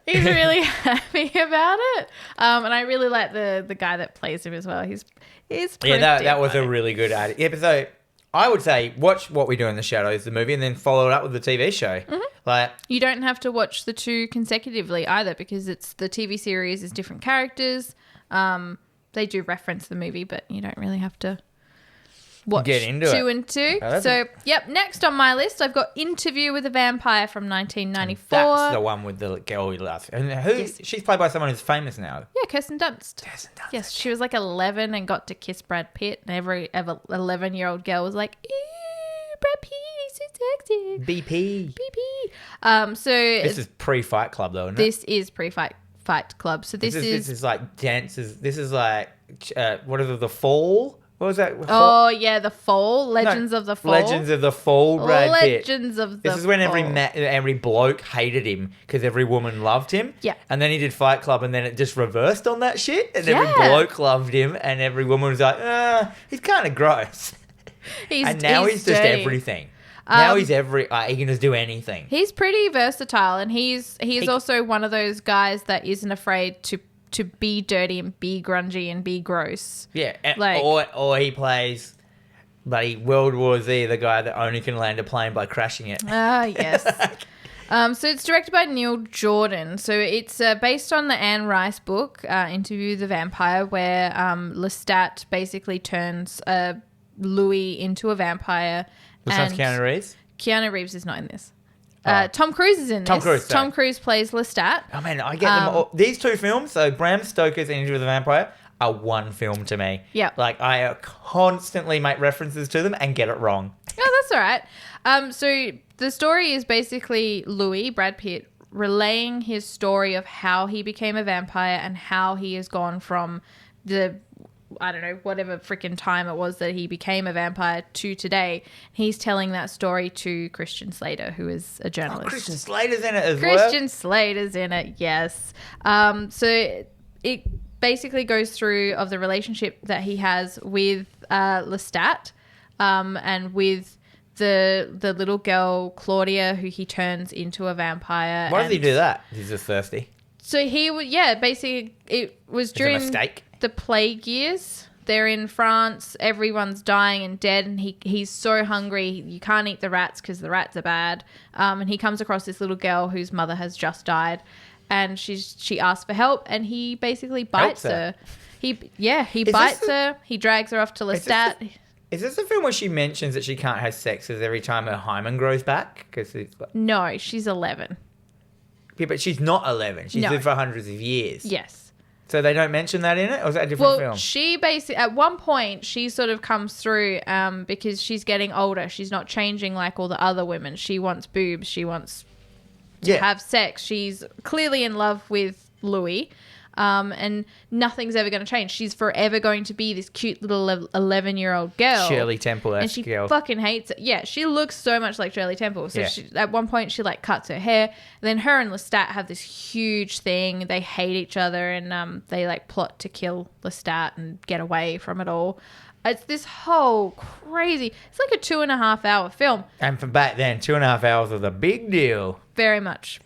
he's really happy about it. And I really like the guy that plays him as well. He's pretty that was a really good idea. Yeah, so I would say watch What We Do in the Shadows, the movie, and then follow it up with the TV show. Mm-hmm. Like, you don't have to watch the two consecutively either, because it's the TV series is different characters. They do reference the movie, but you don't really have to watch get into two and two. So, next on my list, I've got Interview with a Vampire from 1994. That's the one with the girl we love. And she's played by someone who's famous now. Yeah, Kirsten Dunst. Yes, she was like 11 and got to kiss Brad Pitt, and every 11-year-old girl was like, ew, Brad Pitt, he's so sexy. BP. So this is pre-Fight Club, though, isn't it? This is pre-Fight Club. So this is like dances. This is like what is it? The Fall. What was that? Oh, yeah, The Fall. Legends of the Fall. Legends of the Fall, Brad Pitt. Legends of the Fall. This is when every bloke hated him because every woman loved him. Yeah. And then he did Fight Club and then it just reversed on that shit. And every bloke loved him and every woman was like, he's kind of gross. And now he's just everything. Now he's he can just do anything. He's pretty versatile, and he's also one of those guys that isn't afraid to be dirty and be grungy and be gross. Yeah, or he plays bloody World War Z, the guy that only can land a plane by crashing it. Ah, yes. So it's directed by Neil Jordan. So it's based on the Anne Rice book, Interview with the Vampire, where Lestat basically turns Louis into a vampire. Which one's Keanu Reeves? Keanu Reeves is not in this. Tom Cruise is in this. Tom Cruise plays Lestat. Oh, man, I get them all. These two films, so Bram Stoker's Interview with the Vampire, are one film to me. Yeah. Like, I constantly make references to them and get it wrong. Oh, that's all right. So the story is basically Louis, Brad Pitt, relaying his story of how he became a vampire and how he has gone from whatever freaking time it was that he became a vampire to today. He's telling that story to Christian Slater, who is a journalist. Oh, Christian Slater's in it as well? Christian Slater's in it, yes. So it basically goes through of the relationship that he has with Lestat and with the little girl, Claudia, who he turns into a vampire. Why does he do that? He's just thirsty. So he would, basically it was during the plague years. They're in France. Everyone's dying and dead, and he's so hungry. You can't eat the rats because the rats are bad. And he comes across this little girl whose mother has just died, and she asks for help, and he basically bites her. He bites her. He drags her off to Lestat. Is this the film where she mentions that she can't have sex because every time her hymen grows back? No, she's 11. Yeah, but she's not 11. She's lived for hundreds of years. Yes. So they don't mention that in it? Or is that a different film? She basically, at one point, she sort of comes through because she's getting older. She's not changing like all the other women. She wants boobs. She wants to have sex. She's clearly in love with Louis. And nothing's ever going to change. She's forever going to be this cute little 11-year-old girl. Shirley Temple-esque and she girl. fucking hates it. Yeah, she looks so much like Shirley Temple. So at one point she like cuts her hair. Then her and Lestat have this huge thing. They hate each other, and they like plot to kill Lestat and get away from it all. It's this whole crazy. It's like a 2.5 hour film. And from back then, 2.5 hours was a big deal. Very much.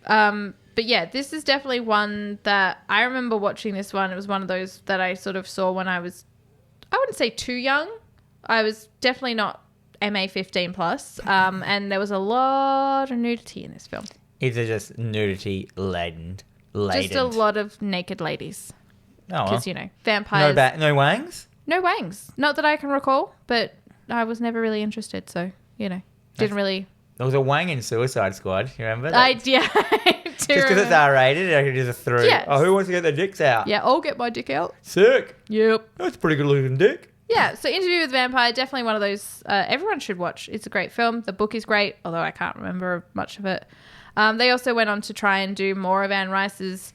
But yeah, this is definitely one that I remember watching this one. It was one of those that I sort of saw when I was, I wouldn't say too young. I was definitely not MA 15 plus. And there was a lot of nudity in this film. Is it just nudity laden? Just a lot of naked ladies. Oh, because, vampires. No wangs? No wangs. Not that I can recall, but I was never really interested. So, didn't really. There was a wang in Suicide Squad. You remember Just that? Because it's R-rated, I could just throw. Yes. Oh, who wants to get their dicks out? Yeah, I'll get my dick out. Sick. Yep. That's a pretty good looking dick. Yeah, so Interview with the Vampire, definitely one of those everyone should watch. It's a great film. The book is great, although I can't remember much of it. They also went on to try and do more of Anne Rice's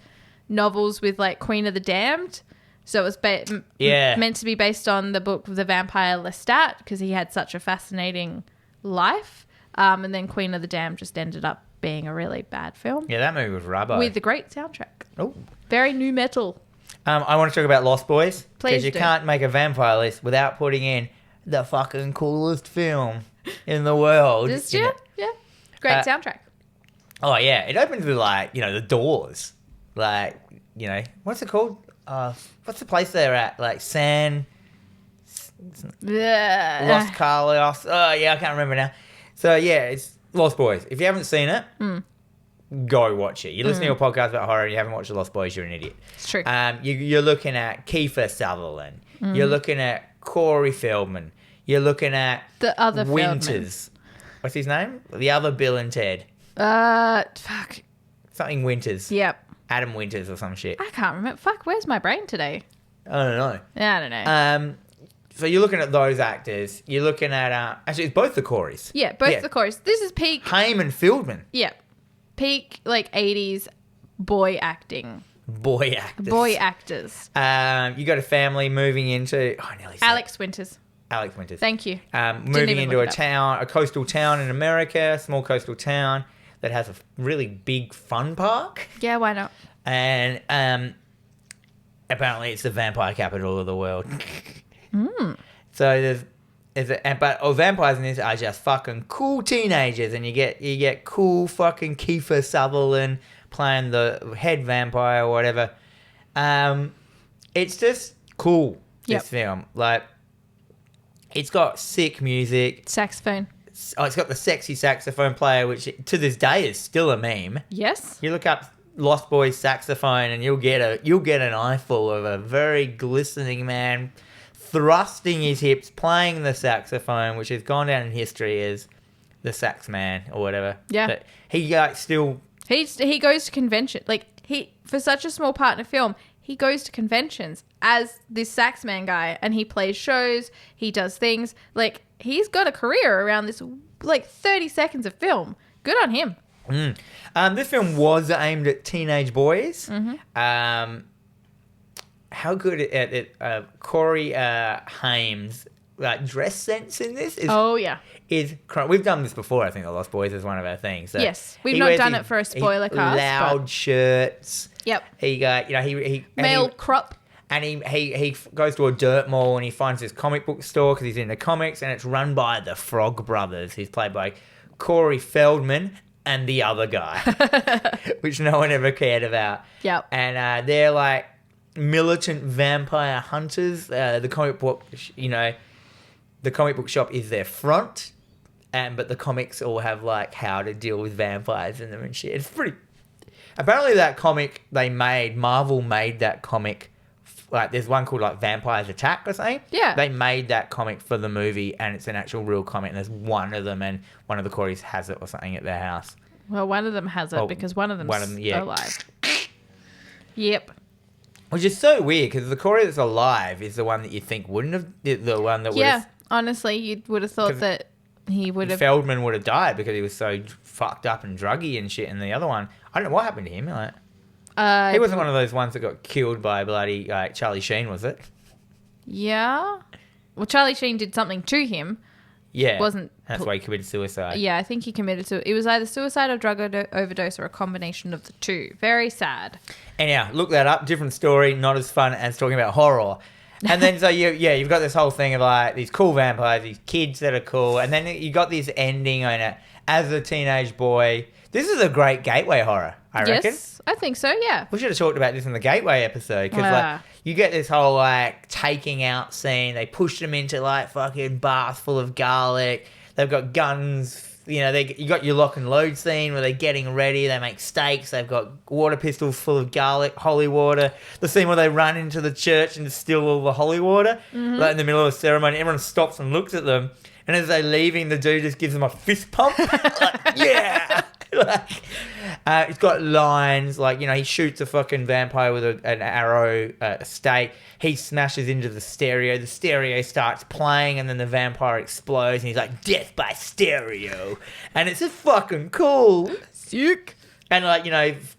novels with like Queen of the Damned. So it was meant to be based on the book of the vampire Lestat because he had such a fascinating life. And then Queen of the Damned just ended up being a really bad film. Yeah, that movie was rubber. With a great soundtrack. Oh. Very new metal. I want to talk about Lost Boys. Please Because you can't make a vampire list without putting in the fucking coolest film in the world. Yeah. Great soundtrack. Oh, yeah. It opens with, like, The Doors. Like, what's it called? What's the place they're at? Like, Los Carlos. Oh, yeah, I can't remember now. So, yeah, it's Lost Boys. If you haven't seen it, go watch it. You're listening to a podcast about horror and you haven't watched The Lost Boys, you're an idiot. It's true. You're looking at Kiefer Sutherland. You're looking at Corey Feldman. You're looking at the other Winters. Feldman. What's his name? The other Bill and Ted. Fuck. Something Winters. Yep. Adam Winters or some shit. I can't remember. Fuck, where's my brain today? I don't know. Yeah, I don't know. So you're looking at those actors. You're looking at... actually, it's both the Coreys. Yeah, both the Coreys. This is peak... Haim and Fieldman. Yeah. Peak, 80s boy acting. Boy actors. Boy actors. You got a family moving into... Oh, I nearly said Alex Winters. Alex Winters. Thank you. Moving into a coastal town in America, a small coastal town that has a really big fun park. Yeah, why not? And apparently it's the vampire capital of the world. So vampires in this are just fucking cool teenagers, and you get cool fucking Kiefer Sutherland playing the head vampire or whatever. It's just cool. This film, like, it's got sick music. Saxophone. Oh, it's got the sexy saxophone player, which to this day is still a meme. Yes. You look up Lost Boys saxophone, and you'll get an eyeful of a very glistening man thrusting his hips, playing the saxophone, which has gone down in history as the sax man or whatever. Yeah. But he still. He goes to convention. Like, for such a small part in a film, he goes to conventions as this sax man guy, and he plays shows, he does things. Like, he's got a career around this, like, 30 seconds of film. Good on him. This film was aimed at teenage boys. How good at it, Corey Haim's dress sense in this is. Oh, yeah. We've done this before, I think. The Lost Boys is one of our things. So yes, we've not done it for a spoiler cast. Loud shirts. Yep. He male crop. And he goes to a dirt mall, and he finds this comic book store because he's into comics, and it's run by the Frog Brothers. He's played by Corey Feldman and the other guy, which no one ever cared about. Yep. And they're like militant vampire hunters. The comic book shop is their front, but the comics all have like how to deal with vampires in them and shit. It's pretty. Apparently, that comic Marvel made that comic. Like, there's one called like Vampires Attack or something. Yeah. They made that comic for the movie, and it's an actual real comic. And there's one of them, and one of the Coreys has it or something at their house. Well, one of them has it because one of them's alive. Yep. Which is so weird because the Corey that's alive is the one that you think wouldn't have, the one that would have. Yeah, honestly, you would have thought that he would have. Feldman would have died because he was so fucked up and druggy and shit. And the other one, I don't know what happened to him. Like, he wasn't one of those ones that got killed by bloody Charlie Sheen, was it? Yeah. Well, Charlie Sheen did something to him. Yeah. Wasn't. That's why he committed suicide. Yeah, I think he committed suicide. It was either suicide or drug overdose or a combination of the two. Very sad. Anyhow, look that up. Different story. Not as fun as talking about horror. And then, so you've got this whole thing of like these cool vampires, these kids that are cool. And then you got this ending on it as a teenage boy. This is a great gateway horror, I reckon. Yes, I think so, yeah. We should have talked about this in the gateway episode. Because like, you get this whole like taking out scene. They push them into like fucking baths full of garlic. They've got guns. You know, you got your lock and load scene where they're getting ready. They make steaks. They've got water pistols full of garlic, holy water. The scene where they run into the church and distill all the holy water. Like in the middle of a ceremony, everyone stops and looks at them. And as they're leaving, the dude just gives them a fist pump. Like, yeah! It's got lines like, he shoots a fucking vampire with an arrow, a stake. He smashes into the stereo starts playing, and then the vampire explodes, and he's like, death by stereo. And it's just fucking cool. Sick. And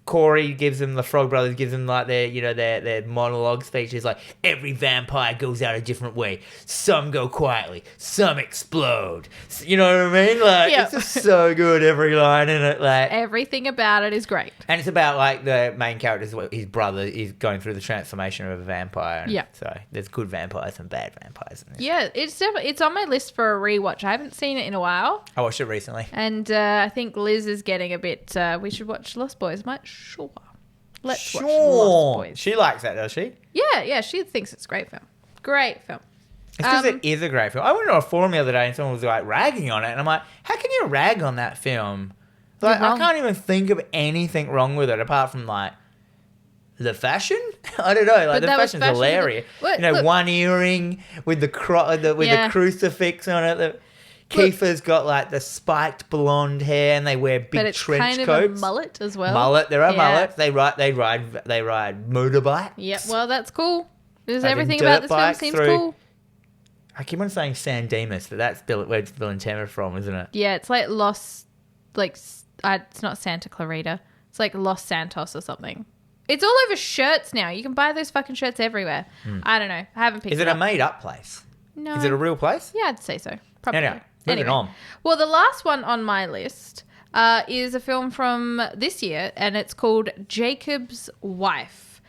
Corey gives them, the Frog Brothers gives them like their monologue speeches, like every vampire goes out a different way. Some go quietly, some explode. You know what I mean? Like, It's just so good, every line in it. Like, everything about it is great. And it's about like the main character's his brother is going through the transformation of a vampire. And so there's good vampires and bad vampires in this. Yeah, it's on my list for a rewatch. I haven't seen it in a while. I watched it recently. And I think Liz is getting a bit, we should watch Lost Boys. I'm like, sure. Let's watch Lost Boys. She likes that, does she? Yeah, she thinks it's a great film. Great film. It's because it is a great film. I went on a forum the other day and someone was like ragging on it, and I'm like, how can you rag on that film? Like, I can't even think of anything wrong with it apart from like the fashion. I don't know. Like, the fashion's hilarious. One earring with the crucifix on it. Kiefer's got like the spiked blonde hair, and they wear big trench coats. But it's kind of a mullet as well. There are mullets. They ride motorbike. Yep. Well, that's cool. Everything about this film seems cool. I keep on saying San Dimas, but that's where it's Bill and Ted from, isn't it? Yeah, it's like it's not Santa Clarita. It's like Los Santos or something. It's all over shirts now. You can buy those fucking shirts everywhere. I don't know. I haven't picked it up. Is it a made-up place? No. Is it a real place? Yeah, I'd say so. Probably. Moving on. Well, the last one on my list is a film from this year, and it's called Jacob's Wife.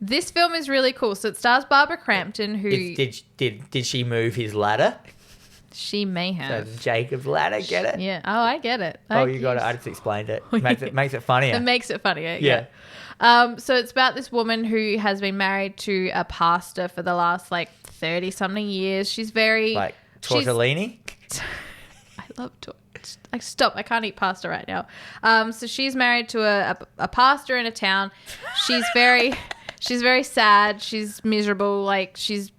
This film is really cool. So it stars Barbara Crampton, who... Did she move his ladder? She may have. So Jacob's ladder, get it? Yeah. Oh, I get it. You got it. I just explained it. Makes it funnier. It makes it funnier, yeah. So it's about this woman who has been married to a pastor for the last, 30-something years. She's very... Like tortellini? I love stop, I can't eat pasta right now. So she's married to a pastor in a town. She's very sad. She's miserable. She's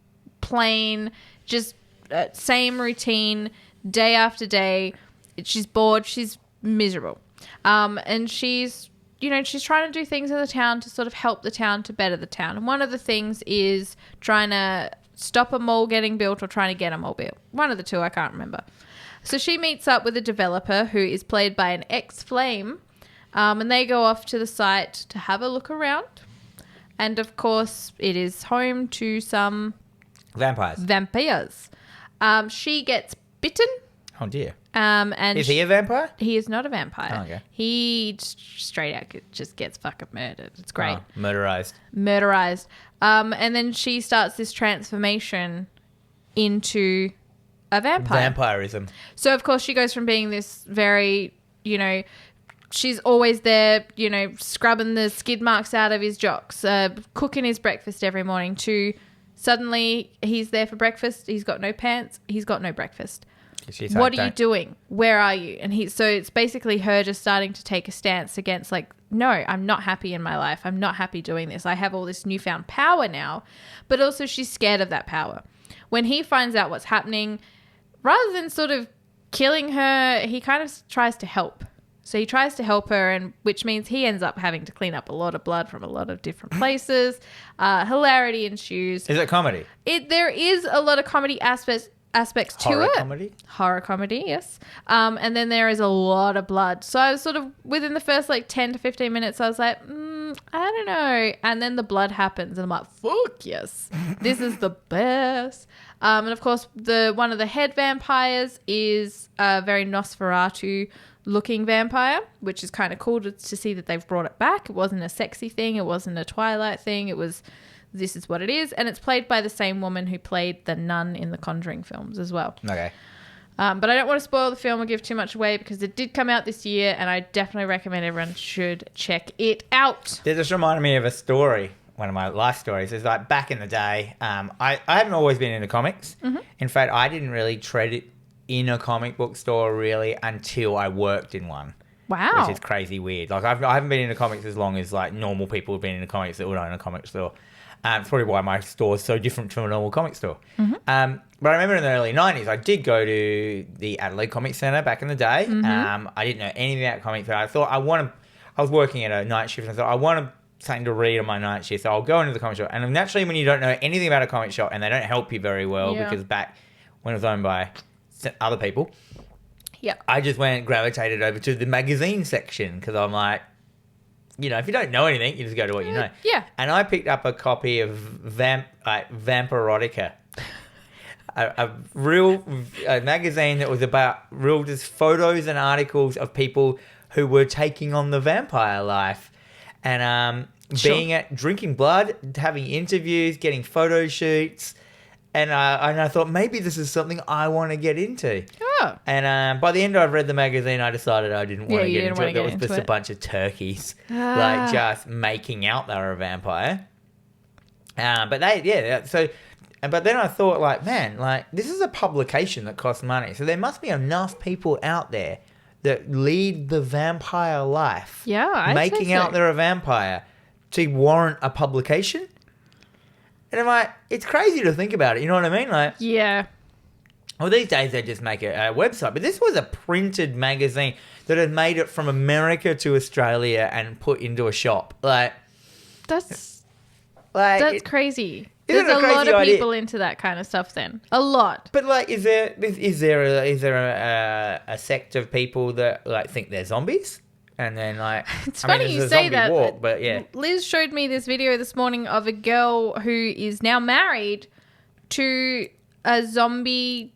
plain, just same routine day after day. She's bored. She's miserable. And she's trying to do things in the town to sort of help the town, to better the town. And one of the things is trying to stop a mall getting built or trying to get a mall built. One of the two, I can't remember. So she meets up with a developer who is played by an ex-flame, and they go off to the site to have a look around. And, of course, it is home to some... vampires. She gets bitten. Oh, dear. And is he a vampire? He is not a vampire. Oh, okay. He straight out just gets fucking murdered. It's great. Oh, murderized. And then she starts this transformation into a vampire. Vampirism. So, of course, she goes from being this very, she's always there, scrubbing the skid marks out of his jocks, cooking his breakfast every morning, to suddenly he's there for breakfast. He's got no pants. He's got no breakfast. What are you doing? Where are you? And so it's basically her just starting to take a stance against no, I'm not happy in my life. I'm not happy doing this. I have all this newfound power now, but also she's scared of that power. When he finds out what's happening, rather than sort of killing her, he kind of tries to help. So he tries to help her, and which means he ends up having to clean up a lot of blood from a lot of different places. Hilarity ensues. Is it comedy? There is a lot of comedy aspects to Horror it. comedy? Horror comedy, yes. And then there is a lot of blood. So I was sort of, within the first 10 to 15 minutes, I was like, I don't know. And then the blood happens and I'm like, fuck yes. This is the best. And of course, one of the head vampires is a very Nosferatu looking vampire, which is kind of cool to see that they've brought it back. It wasn't a sexy thing. It wasn't a Twilight thing. It was... this is what it is. And it's played by the same woman who played the nun in the Conjuring films as well. Okay. But I don't want to spoil the film or give too much away because it did come out this year and I definitely recommend everyone should check it out. This just reminded me of a story, one of my life stories. It's back in the day, I haven't always been into comics. Mm-hmm. In fact, I didn't really tread it in a comic book store really until I worked in one. Wow. Which is crazy weird. I haven't been into comics as long as normal people have been into comics that would own a comic store. It's probably why my store is so different from a normal comic store. Mm-hmm. But I remember in the early 90s, I did go to the Adelaide Comic Centre back in the day. Mm-hmm. I didn't know anything about comics, but I thought I was working at a night shift and I thought I want something to read on my night shift, so I'll go into the comic shop. And naturally, when you don't know anything about a comic shop and they don't help you very well because back when it was owned by other people, I just gravitated over to the magazine section because I'm like, if you don't know anything, you just go to what you know. Yeah. And I picked up a copy of Vampirotica, a real magazine that was about real just photos and articles of people who were taking on the vampire life and drinking blood, having interviews, getting photo shoots. And I thought maybe this is something I want to get into. Oh. And by the end I've read the magazine, I decided I didn't want to get into it. There was just a bunch of turkeys, just making out they were a vampire. But then I thought, this is a publication that costs money. So there must be enough people out there that lead the vampire life. Yeah, making out they're a vampire to warrant a publication. And I'm like, it's crazy to think about it. You know what I mean? Yeah. Well, these days they just make a website. But this was a printed magazine that had made it from America to Australia and put into a shop. That's crazy. There's a lot of people into that kind of stuff then. A lot. But is there a sect of people that think they're zombies? And then it's funny you say that. Walk, but yeah. Liz showed me this video this morning of a girl who is now married to a zombie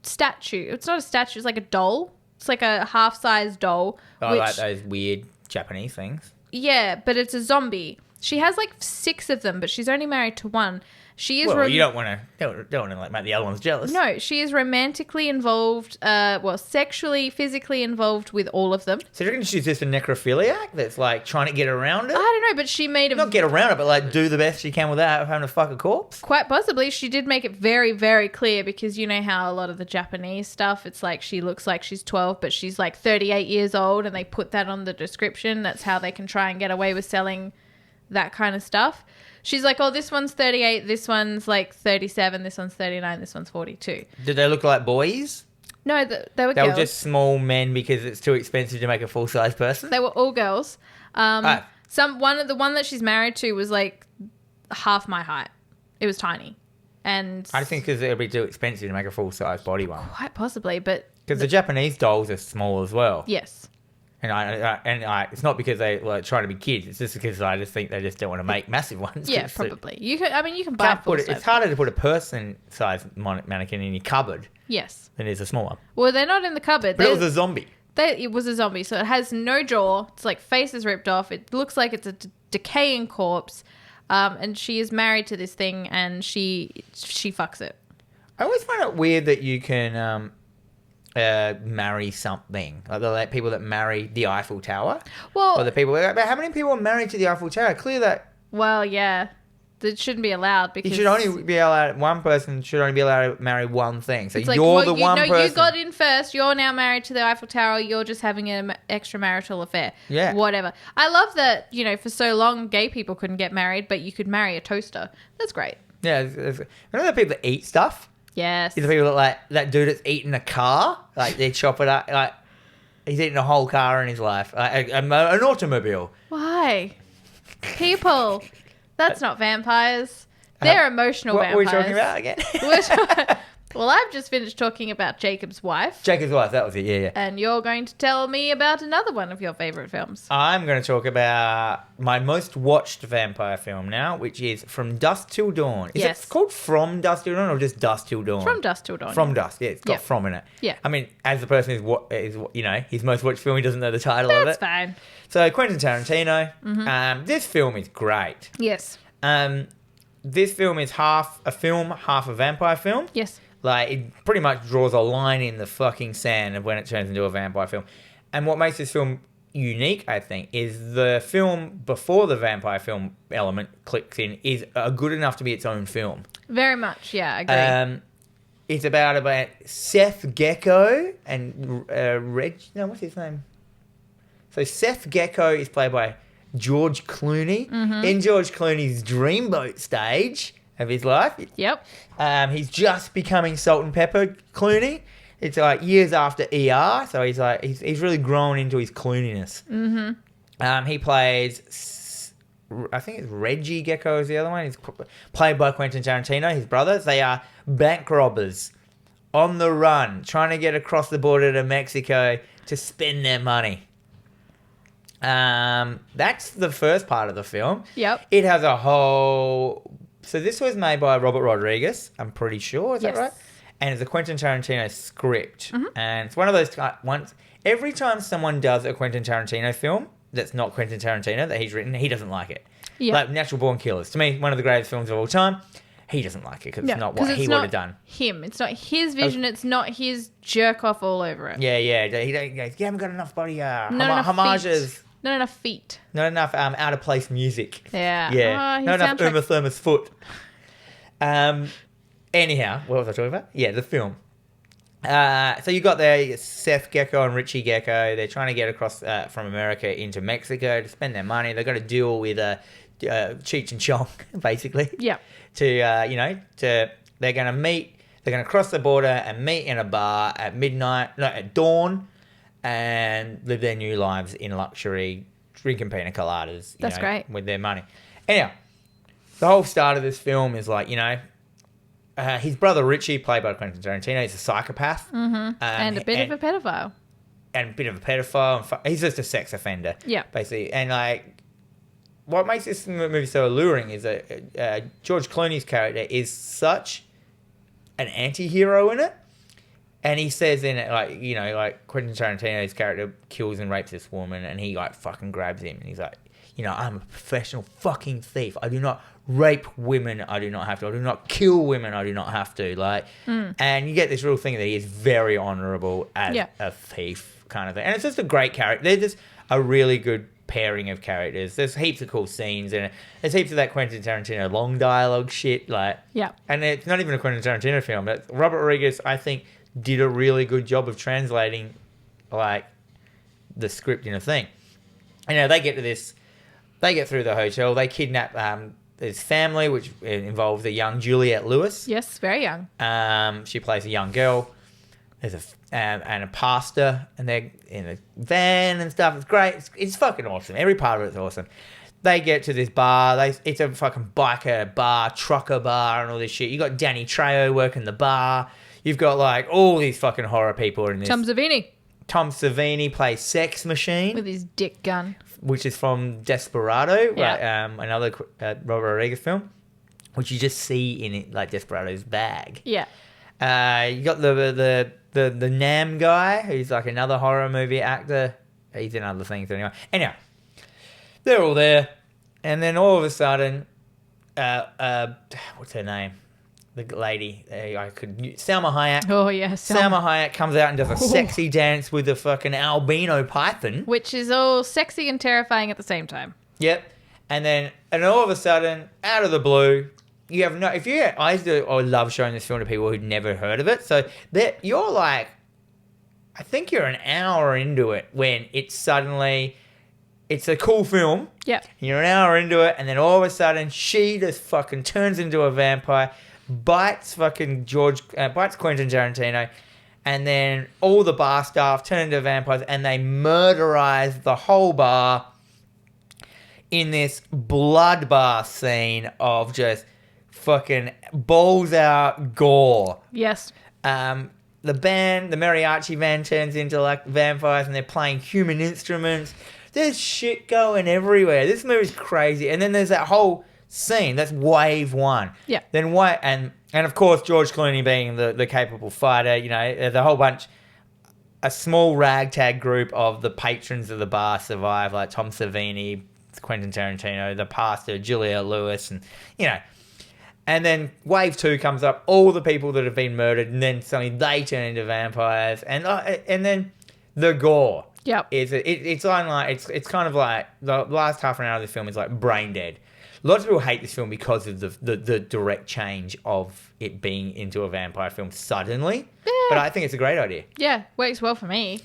statue. It's not a statue. It's like a doll. It's like a half-sized doll. Like those weird Japanese things. Yeah, but it's a zombie. She has like 6 of them, but she's only married to one. She is. Well, you don't want to like make the other ones jealous. No, she is romantically involved. Sexually, physically involved with all of them. So you reckon she's just a necrophiliac that's like trying to get around it? I don't know, but she made a not get around it, but like do the best she can without having to fuck a corpse. Quite possibly, she did make it very, very clear because you know how a lot of the Japanese stuff, it's like she looks like she's 12, but she's like 38 years old, and they put that on the description. That's how they can try and get away with selling that kind of stuff. She's like, oh, this one's 38, this one's like 37, this one's 39, this one's 42. Did they look like boys? No, they were girls. They were just small men because it's too expensive to make a full-size person? They were all girls. The one that she's married to was like half my height. It was tiny. And I think because it would be too expensive to make a full-size body one. Quite possibly, but... Because the Japanese dolls are small as well. Yes. And I it's not because they like trying to be kids. It's just because I just think they just don't want to make massive ones. Yeah, probably. You can buy it's harder to put a person-sized mannequin in your cupboard. Yes. Than it is a small one. Well, they're not in the cupboard. But it was a zombie. It was a zombie, so it has no jaw. It's like face is ripped off. It looks like it's a decaying corpse. And she is married to this thing, and she fucks it. I always find it weird that you can marry something. Like the people that marry the Eiffel Tower. Well, or the people. But how many people are married to the Eiffel Tower? Clear that. Well, yeah. That shouldn't be allowed because you should only be allowed. One person should only be allowed to marry one thing. So like, you're the one person. You got in first. You're now married to the Eiffel Tower. You're just having an extramarital affair. Yeah. Whatever. I love that. For so long, gay people couldn't get married, but you could marry a toaster. That's great. Yeah. Remember the people that eat stuff? Yes. The people that like that dude that's eating a car. Like they chop it up. Like he's eating a whole car in his life. Like, an automobile. Why? People. That's not vampires. They're emotional vampires. What were we talking about again? Well, I've just finished talking about Jacob's wife. Jacob's wife, that was it, yeah. And you're going to tell me about another one of your favourite films. I'm going to talk about my most watched vampire film now, which is From Dusk Till Dawn. Is it called From Dusk Till Dawn or just Dusk Till Dawn? From Dusk Till Dawn. From Dusk, yeah. It's got from in it. Yeah. I mean, as the person is his most watched film, he doesn't know the title of it. That's fine. So, Quentin Tarantino. This film is great. Yes. This film is half a film, half a vampire film. Yes. Like, it pretty much draws a line in the fucking sand of when it turns into a vampire film. And what makes this film unique, I think, is the film before the vampire film element clicks in is good enough to be its own film. Very much, yeah, I agree. It's about Seth Gecko and what's his name? So Seth Gecko is played by George Clooney. Mm-hmm. In George Clooney's dreamboat stage of his life. Yep. He's just becoming Salt and Pepper Clooney. It's like years after ER, so he's really grown into his Clooniness. Mm-hmm. He plays, I think it's Reggie Gecko is the other one. He's played by Quentin Tarantino, his brothers. They are bank robbers on the run, trying to get across the border to Mexico to spend their money. That's the first part of the film. Yep. It has a whole... So this was made by Robert Rodriguez, I'm pretty sure. Is that right? And it's a Quentin Tarantino script. Mm-hmm. And it's one of those... Every time someone does a Quentin Tarantino film that's not Quentin Tarantino, that he's written, he doesn't like it. Yep. Like Natural Born Killers. To me, one of the greatest fills of all time. He doesn't like it because it's not what he would have done. Him. It's not his vision. It's not his jerk off all over it. Yeah. He haven't got enough body homages. Feet. Not enough feet. Not enough out of place music. Yeah. Yeah. Not enough Uma Thurman's foot. Anyhow, what was I talking about? Yeah, the film. So you got there Seth Gecko and Richie Gecko. They're trying to get across from America into Mexico to spend their money. They've got to deal with Cheech and Chong, basically. Yeah. They're going to meet. They're going to cross the border and meet in a bar at dawn. And live their new lives in luxury, drinking pina coladas. That's great. With their money. Anyhow, the whole start of this film is like, his brother Richie, played by Quentin Tarantino, he's a psychopath. Mm-hmm. And a bit of a pedophile. And a bit of a pedophile. He's just a sex offender. Yeah. Basically. And what makes this movie so alluring is that George Clooney's character is such an anti-hero in it. And he says in it, like, you know, like Quentin Tarantino's character kills and rapes this woman, and he like fucking grabs him, and he's like, you know, I'm a professional fucking thief. I do not rape women. I do not have to. I do not kill women. I do not have to. Like, and you get this real thing that he is very honorable as a thief kind of thing. And it's just a great character. They're just a really good pairing of characters. There's heaps of cool scenes in it. There's heaps of that Quentin Tarantino long dialogue shit. Like, and it's not even a Quentin Tarantino film. But Robert Rodriguez, I think, did a really good job of translating, like, the script in a thing. And, you know, they get through the hotel. They kidnap his family, which involves a young Juliette Lewis. Yes, very young. She plays a young girl. There's a pastor, and they're in a van and stuff. It's great. It's fucking awesome. Every part of it's awesome. They get to this bar. It's a fucking biker bar, trucker bar, and all this shit. You got Danny Trejo working the bar. You've got, like, all these fucking horror people in this. Tom Savini plays Sex Machine. With his dick gun. Which is from Desperado, right? Another Robert Rodriguez film, which you just see in it, like, Desperado's bag. Yeah. You got the Nam guy, who's, like, another horror movie actor. He's in other things anyway. Anyhow, they're all there. And then all of a sudden, what's her name? The lady, Salma Hayek. Oh, yeah. Salma Hayek comes out and does a sexy dance with a fucking albino python. Which is all sexy and terrifying at the same time. Yep. And all of a sudden, out of the blue, you have no... I love showing this film to people who'd never heard of it. So you're like... I think you're an hour into it when it's suddenly... It's a cool film. Yep. You're an hour into it, and then all of a sudden, she just fucking turns into a vampire... bites Quentin Tarantino, and then all the bar staff turn into vampires, and they murderize the whole bar in this bloodbath scene of just fucking balls out gore. Yes. The mariachi band turns into like vampires, and they're playing human instruments. There's shit going everywhere. This movie's crazy. And then there's that whole scene. That's wave one. Yeah. Then and of course George Clooney being the capable fighter. You know, there's a whole bunch. A small ragtag group of the patrons of the bar survive, like Tom Savini, Quentin Tarantino, the pastor, Juliette Lewis, and you know. And then wave two comes up, all the people that have been murdered, and then suddenly they turn into vampires, and then the gore. Yep. It's kind of like the last half an hour of the film is like brain dead. Lots of people hate this film because of the direct change of it being into a vampire film suddenly. Yeah. But I think it's a great idea. Yeah, works well for me.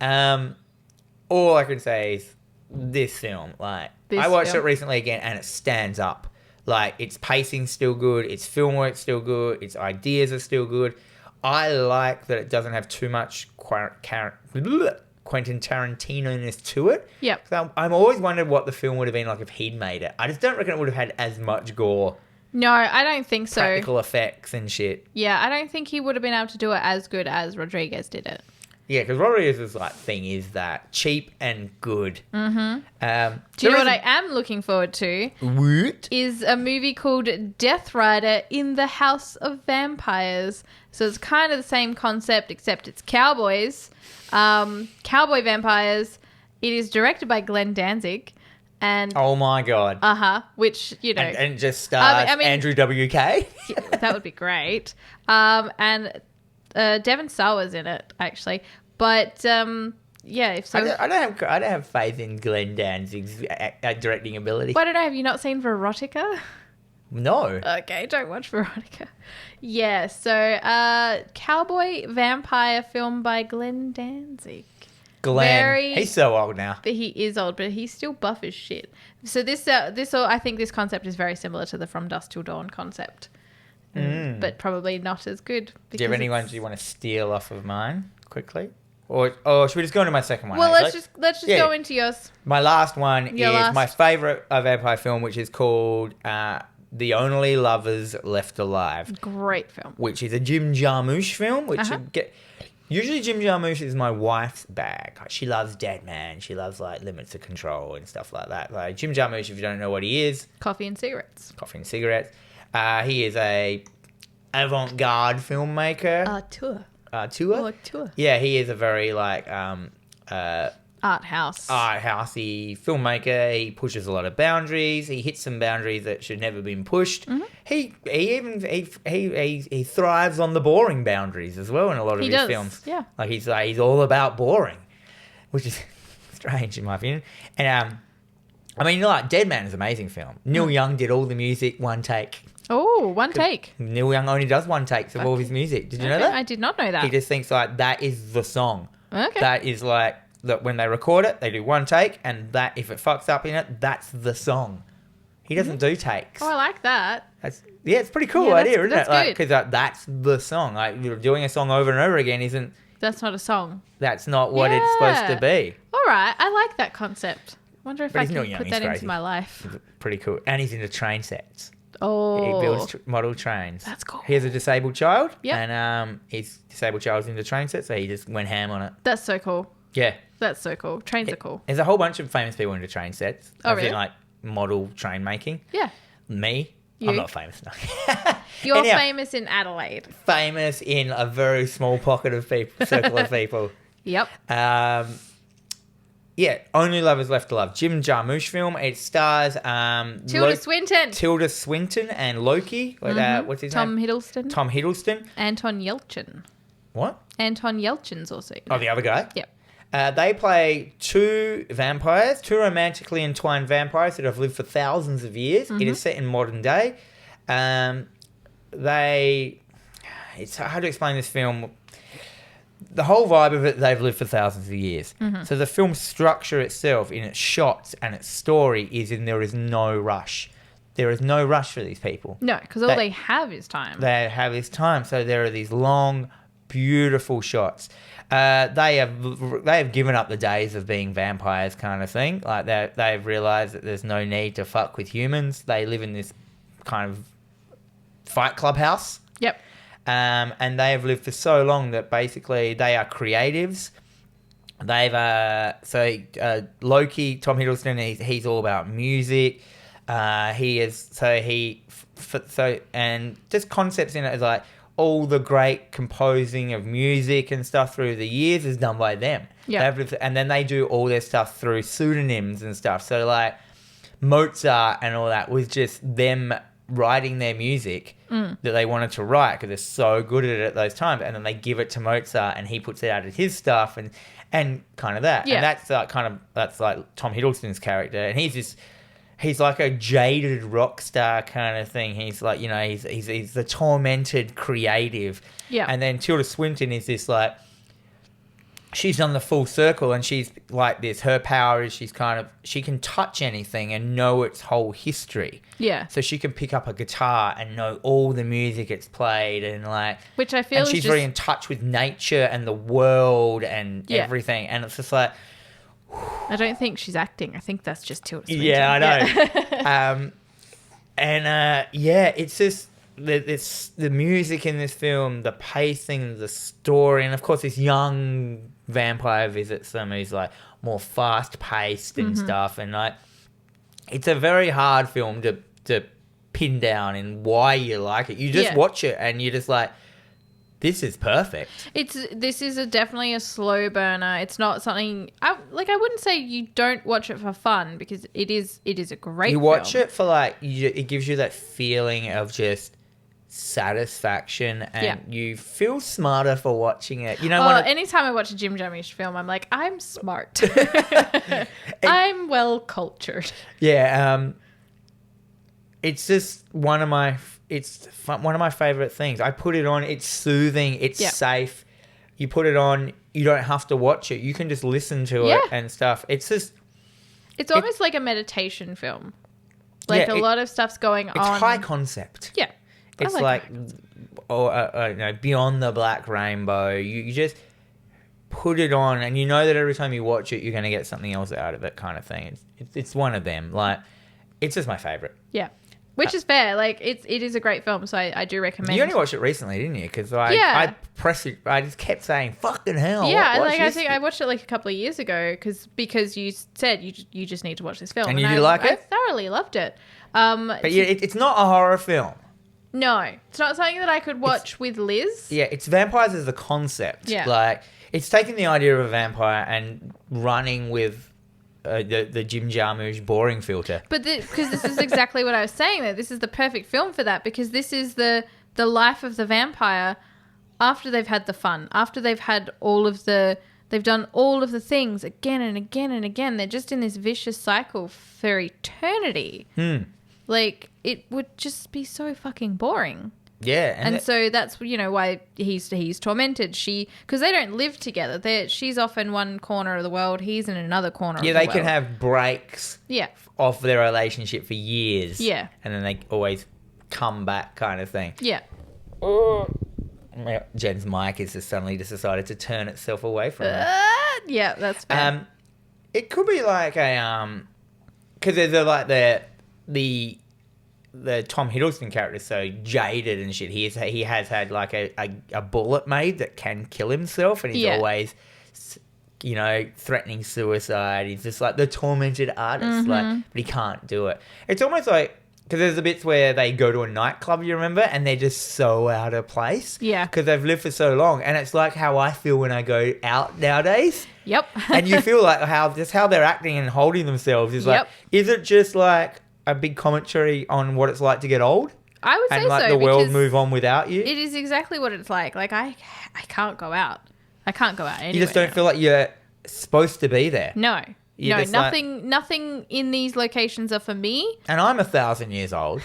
All I can say is this film, like I watched it recently again, and it stands up. Like, its pacing's still good, its film work's still good, its ideas are still good. I like that it doesn't have too much Quentin Tarantino-ness to it. Yep. I'm always wondered what the film would have been like if he'd made it. I just don't reckon it would have had as much gore. No, I don't think so. Practical effects and shit. Yeah, I don't think he would have been able to do it as good as Rodriguez did it. Yeah, because Rodriguez's like thing is that cheap and good. Mm-hmm. Do you know what I am looking forward to? What? Is a movie called Death Rider in the House of Vampires. So it's kind of the same concept, except it's cowboys. Cowboy vampires. It is directed by Glenn Danzig. And oh my God. Which, you know. And just stars Andrew WK. That would be great. And Devon Sawa's in it, actually. But, yeah. If so, I don't have faith in Glenn Danzig's directing ability. But I don't know. Have you not seen Verotica? No. Okay, don't watch Veronica. Yeah, so cowboy vampire film by Glenn Danzig. Glenn, he's so old now. But he is old, but he's still buff as shit. So I think this concept is very similar to the From Dusk Till Dawn concept, but probably not as good. Do you have any ones you want to steal off of mine quickly? Or should we just go into my second one? Well, let's just go into yours. My last one is my favourite vampire film, which is called The Only Lovers Left Alive. Great film. Which is a Jim Jarmusch film, which usually Jim Jarmusch is my wife's bag. She loves Dead Man. She loves like Limits of Control and stuff like that. Like Jim Jarmusch, if you don't know what he is, Coffee and Cigarettes. He is a avant-garde filmmaker. Tour. Tour. Yeah, he is a very like Art housey filmmaker. He pushes a lot of boundaries. He hits some boundaries that should never been pushed. Mm-hmm. He thrives on the boring boundaries as well in a lot of his films. Yeah, like he's all about boring, which is strange in my opinion. And I mean, like Dead Man is an amazing film. Neil Young did all the music one take. Oh, one take. Neil Young only does one takes of all his music. Did you know that? I did not know that. He just thinks like that is the song. Okay. That is like that when they record it, they do one take, and that if it fucks up in it, that's the song. He doesn't do takes. Oh, I like that. It's pretty cool idea, isn't it? That's good. Because that's the song. Like you're doing a song over and over again isn't. That's not a song. That's not what it's supposed to be. All right, I like that concept. Wonder if I can put that crazy. into my life. It's pretty cool, and he's into train sets. Oh, he builds model trains. That's cool. He has a disabled child. Yep. And his disabled child's into train sets, so he just went ham on it. That's so cool. Yeah. That's so cool. Trains are cool. There's a whole bunch of famous people into train sets. Oh, really? In, like model train making. Yeah. Me. You? I'm not famous. No. You're famous in Adelaide. Famous in a very small pocket of people, circle of people. Yep. Yeah, Only Lovers Left to Love. Jim Jarmusch film. It stars Tilda Swinton and Loki. What's his name? Tom Hiddleston. Anton Yelchin. What? Anton Yelchin's also. Oh, the other guy? Yep. They play two romantically entwined vampires that have lived for thousands of years. Mm-hmm. It is set in modern day. It's hard to explain this film. The whole vibe of it, they've lived for thousands of years. Mm-hmm. So the film structure itself, in its shots and its story, there is no rush. There is no rush for these people. No, because all they have is time. They have is time. So there are these long, beautiful shots. They have given up the days of being vampires kind of thing. Like they've realised that there's no need to fuck with humans. They live in this kind of Fight Club house. Yep. And they have lived for so long that basically they are creatives. Loki, Tom Hiddleston, he's all about music. And just concepts in it is like all the great composing of music and stuff through the years is done by them. Yeah. And then they do all their stuff through pseudonyms and stuff. So like Mozart and all that was just them writing their music that they wanted to write because they're so good at it at those times, and then they give it to Mozart and he puts it out as his stuff and kind of that. Yeah. And that's like Tom Hiddleston's character, and he's like a jaded rock star kind of thing. He's like, he's the tormented creative. Yeah. And then Tilda Swinton is this like, she's done the full circle, and she's like this. Her power is she can touch anything and know its whole history. Yeah. So she can pick up a guitar and know all the music it's played, and like, which I feel and she's very in touch with nature and the world and everything. And it's just like, I don't think she's acting. I think that's just Tilda Swinton. Yeah, I know. It's just the music in this film, the pacing, the story, and of course this young vampire visits them who's like more fast paced and stuff, and like it's a very hard film to pin down in why you like it. You just watch it and you're just like, this is perfect. This is definitely a slow burner. It's not something I wouldn't say you don't watch it for fun, because it is a great film. You watch it for like it gives you that feeling of just satisfaction, and you feel smarter for watching it. Anytime I watch a Jim Jarmusch film, I'm like, I'm smart. I'm well cultured. Yeah, it's just one of my favorite things. I put it on. It's soothing. It's safe. You put it on. You don't have to watch it. You can just listen to it and stuff. It's just. It's almost like a meditation film. Like a lot of stuff's going on. It's high concept. Yeah. It's Beyond the Black Rainbow. You just put it on, and you know that every time you watch it, you're going to get something else out of it, kind of thing. It's one of them. Like, it's just my favorite. Yeah, which is fair. Like, it is a great film, so I do recommend. You only watched it recently, didn't you? Because I pressed it. I just kept saying, "Fucking hell!" Yeah, I think I watched it like a couple of years ago because you said you just need to watch this film, and you like it. I thoroughly loved it. But it's not a horror film. No, it's not something that I could watch with Liz. Yeah, it's vampires as a concept. Yeah. Like, it's taking the idea of a vampire and running with the Jim Jarmusch boring filter. But because this is exactly what I was saying, that this is the perfect film for that, because this is the life of the vampire after they've had the fun, after they've had they've done all of the things again and again and again. They're just in this vicious cycle for eternity. Like, it would just be so fucking boring. Yeah. And so that's, why he's tormented. Because they don't live together. She's off in one corner of the world. He's in another corner of the world. Yeah, they can have breaks off their relationship for years. Yeah. And then they always come back kind of thing. Yeah. Jen's mic has just suddenly decided to turn itself away from her. Yeah, that's fair. It could be like a... Because there's the Tom Hiddleston character is so jaded and shit. He has had like a bullet made that can kill himself, and he's always, threatening suicide. He's just like the tormented artist, but he can't do it. It's almost like, because there's the bits where they go to a nightclub, you remember, and they're just so out of place. Yeah. Because they've lived for so long, and it's like how I feel when I go out nowadays. Yep. And you feel like how they're acting and holding themselves is like, is it just like a big commentary on what it's like to get old? I would say so. And like the world move on without you? It is exactly what it's like. Like, I can't go out. I can't go out anywhere. You just don't feel like you're supposed to be there. No. You're Nothing in these locations are for me. And I'm 1,000 years old.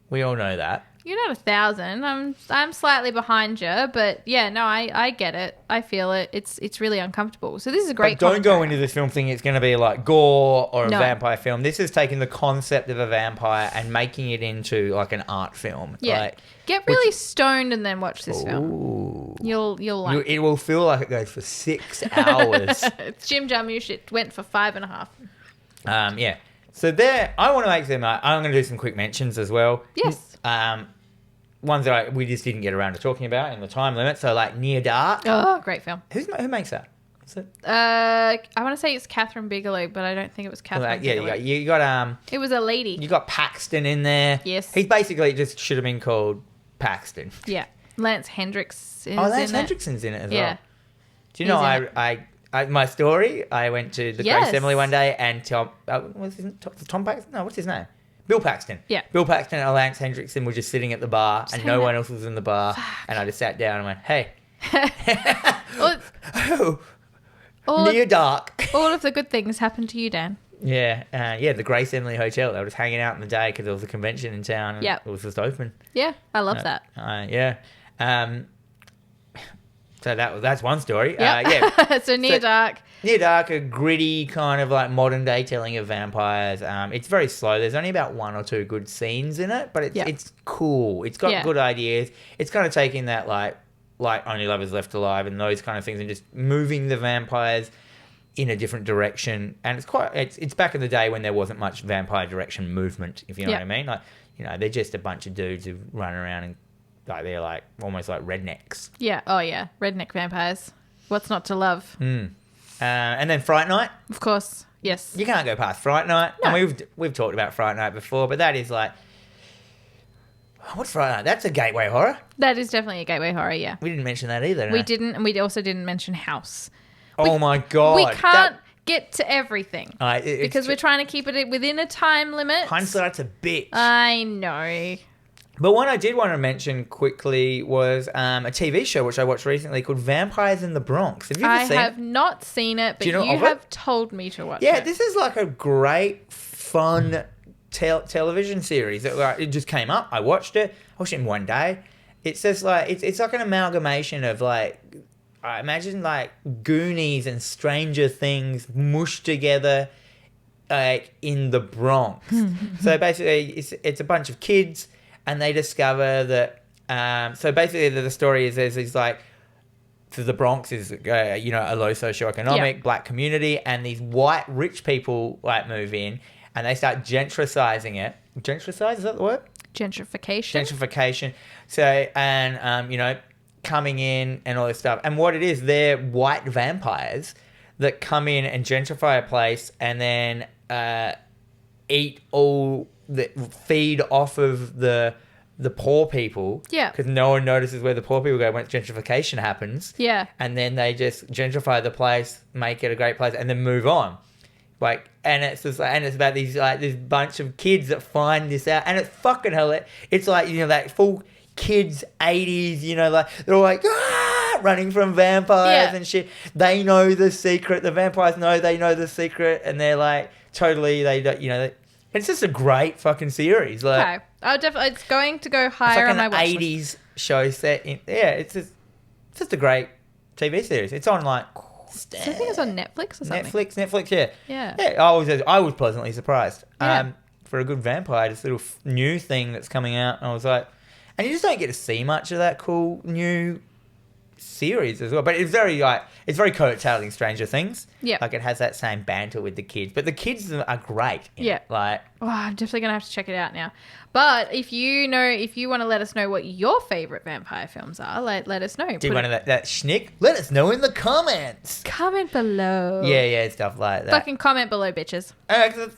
We all know that. You're not 1,000. I'm slightly behind you, but yeah, no, I get it. I feel it. It's really uncomfortable. So this is a great. But don't go into this film thinking it's going to be like gore or a No. vampire film. This is taking the concept of a vampire and making it into like an art film. Yeah. Like, get really stoned and then watch this film. ooh. You'll like. It will feel like it goes for 6 hours. It's Jim Jarmusch. It went for 5.5. Yeah. So there, I want to make them. I'm going to do some quick mentions as well. Yes. Ones that we just didn't get around to talking about in the time limit. So like Near Dark. Oh, great film. Who makes that? Is it? I want to say it's Catherine Bigelow, but I don't think it was Catherine Bigelow. you got It was a lady. you got Paxton in there. Yes. He's basically just should have been called Paxton. Yeah. Lance Hendricks is Lance in it. Hendrickson's in it as Yeah. well. Do you know I my story? I went to the Grace Emily one day and Tom Paxton? No, what's his name? Bill Paxton. Yeah. Bill Paxton and Lance Hendrickson were just sitting at the bar and no one else was in the bar. Fuck. And I just sat down and went, hey. Near Dark. All of the good things happened to you, Dan. Yeah. The Grace Emily Hotel. They were just hanging out in the day because there was a convention in town and it was just open. Yeah, I love that. Yeah. So that's one story. Yep. So Near Dark. Near Dark, a gritty kind of like modern day telling of vampires. It's very slow. There's only about 1 or 2 good scenes in it, but it's cool. It's got good ideas. It's kind of taking that like Only Lovers Left Alive and those kind of things and just moving the vampires in a different direction. And it's back in the day when there wasn't much vampire direction movement, if you know what I mean. Like, they're just a bunch of dudes who run around and like they're like almost like rednecks. Yeah. Oh yeah. Redneck vampires. What's not to love? And then Fright Night. Of course. Yes. You can't go past Fright Night. No. And we've talked about Fright Night before, but that is like, what's Fright Night? That's a gateway horror. That is definitely a gateway horror, yeah. We didn't mention that either. We didn't, and we also didn't mention House. Oh my God. We can't get to everything because we're trying to keep it within a time limit. Hindsight's a bitch. I know. But one I did want to mention quickly was a TV show which I watched recently called Vampires in the Bronx. Have you ever seen it? I have not seen it, but you have told me to watch it. Yeah, this is like a great, fun television series. It just came up. I watched it. I watched it in one day. It's just like, it's like an amalgamation of like, I imagine like Goonies and Stranger Things mushed together in the Bronx. So basically it's a bunch of kids and they discover that, so basically the story is there's these like, so the Bronx is, a low socioeconomic black community and these white rich people like move in and they start gentricizing it. Gentricize, is that the word? Gentrification. So, and, coming in and all this stuff. And what it is, they're white vampires that come in and gentrify a place and then feed off of the the poor people. Yeah. Because no one notices where the poor people go once gentrification happens. Yeah. And then they just gentrify the place, make it a great place, and then move on. Like, and it's just like, and it's about these like this bunch of kids that find this out, and it's fucking hilarious. It's like, you know, that full kids 80s, you know, like they're all like running from vampires and shit. They know the secret. The vampires know they know the secret, and they're like totally they don't, you know. It's just a great fucking series. Like, Okay, I'll definitely. It's going to go higher on my watch list. 80s show set in. Yeah, it's just a great TV series. It's on like. I think it's on Netflix or something. Netflix, yeah. Yeah. Yeah, I was pleasantly surprised. Yeah. For a good vampire, this little new thing that's coming out, and I was like, and you just don't get to see much of that cool new series as well. But it's very coattails Stranger Things. Yeah. Like it has that same banter with the kids, but the kids are great. Yeah. Like, oh, I'm definitely gonna have to check it out now. But if you want to let us know what your favorite vampire films are, let us know. Do you want that schnick? Let us know in the comments. Comment below. Yeah, stuff like that. Fucking comment below, bitches.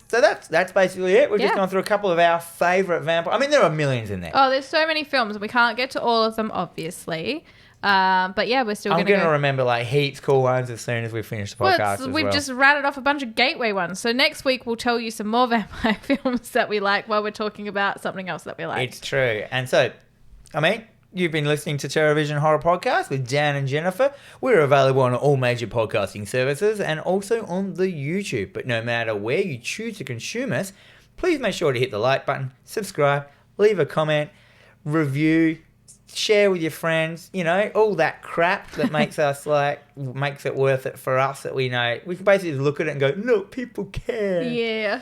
So that's basically it. We've just gone through a couple of our favourite vampire. I mean, there are millions in there. Oh, there's so many films. We can't get to all of them, obviously. But yeah, we're still going to go. I'm going to remember like heaps cool ones as soon as we finish the podcast. We've just ratted off a bunch of gateway ones. So next week we'll tell you some more vampire films that we like while we're talking about something else that we like. It's true. And so, I mean, you've been listening to TerrorVision Horror Podcast with Dan and Jennifer. We're available on all major podcasting services and also on the YouTube. But no matter where you choose to consume us, please make sure to hit the like button, subscribe, leave a comment, review, share with your friends, you know, all that crap that makes us makes it worth it for us, that we know. We can basically look at it and go, look, people care. Yeah.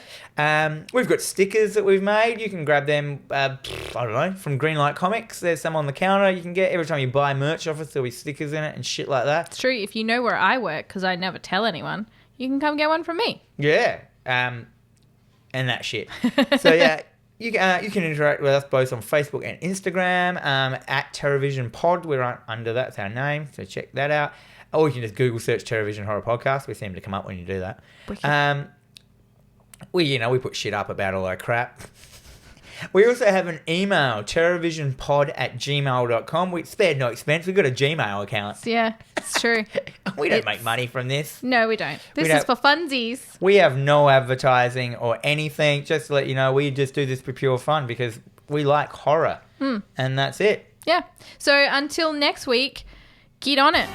We've got stickers that we've made. You can grab them, I don't know, from Greenlight Comics. There's some on the counter you can get. Every time you buy merch off us, there'll be stickers in it and shit like that. It's true. If you know where I work, because I never tell anyone, you can come get one from me. Yeah. And that shit. So, yeah. You can interact with us both on Facebook and Instagram at TerrorVision Pod. We're under that's our name, so check that out. Or you can just Google search TerrorVision Horror Podcast. We seem to come up when you do that. We put shit up about all our crap. We also have an email, terrorvisionpod@gmail.com. We spared no expense. We've got a Gmail account. Yeah, it's true. We don't make money from this. No, we don't. This is for funsies. We have no advertising or anything. Just to let you know, we just do this for pure fun because we like horror. And that's it. Yeah. So until next week, get on it.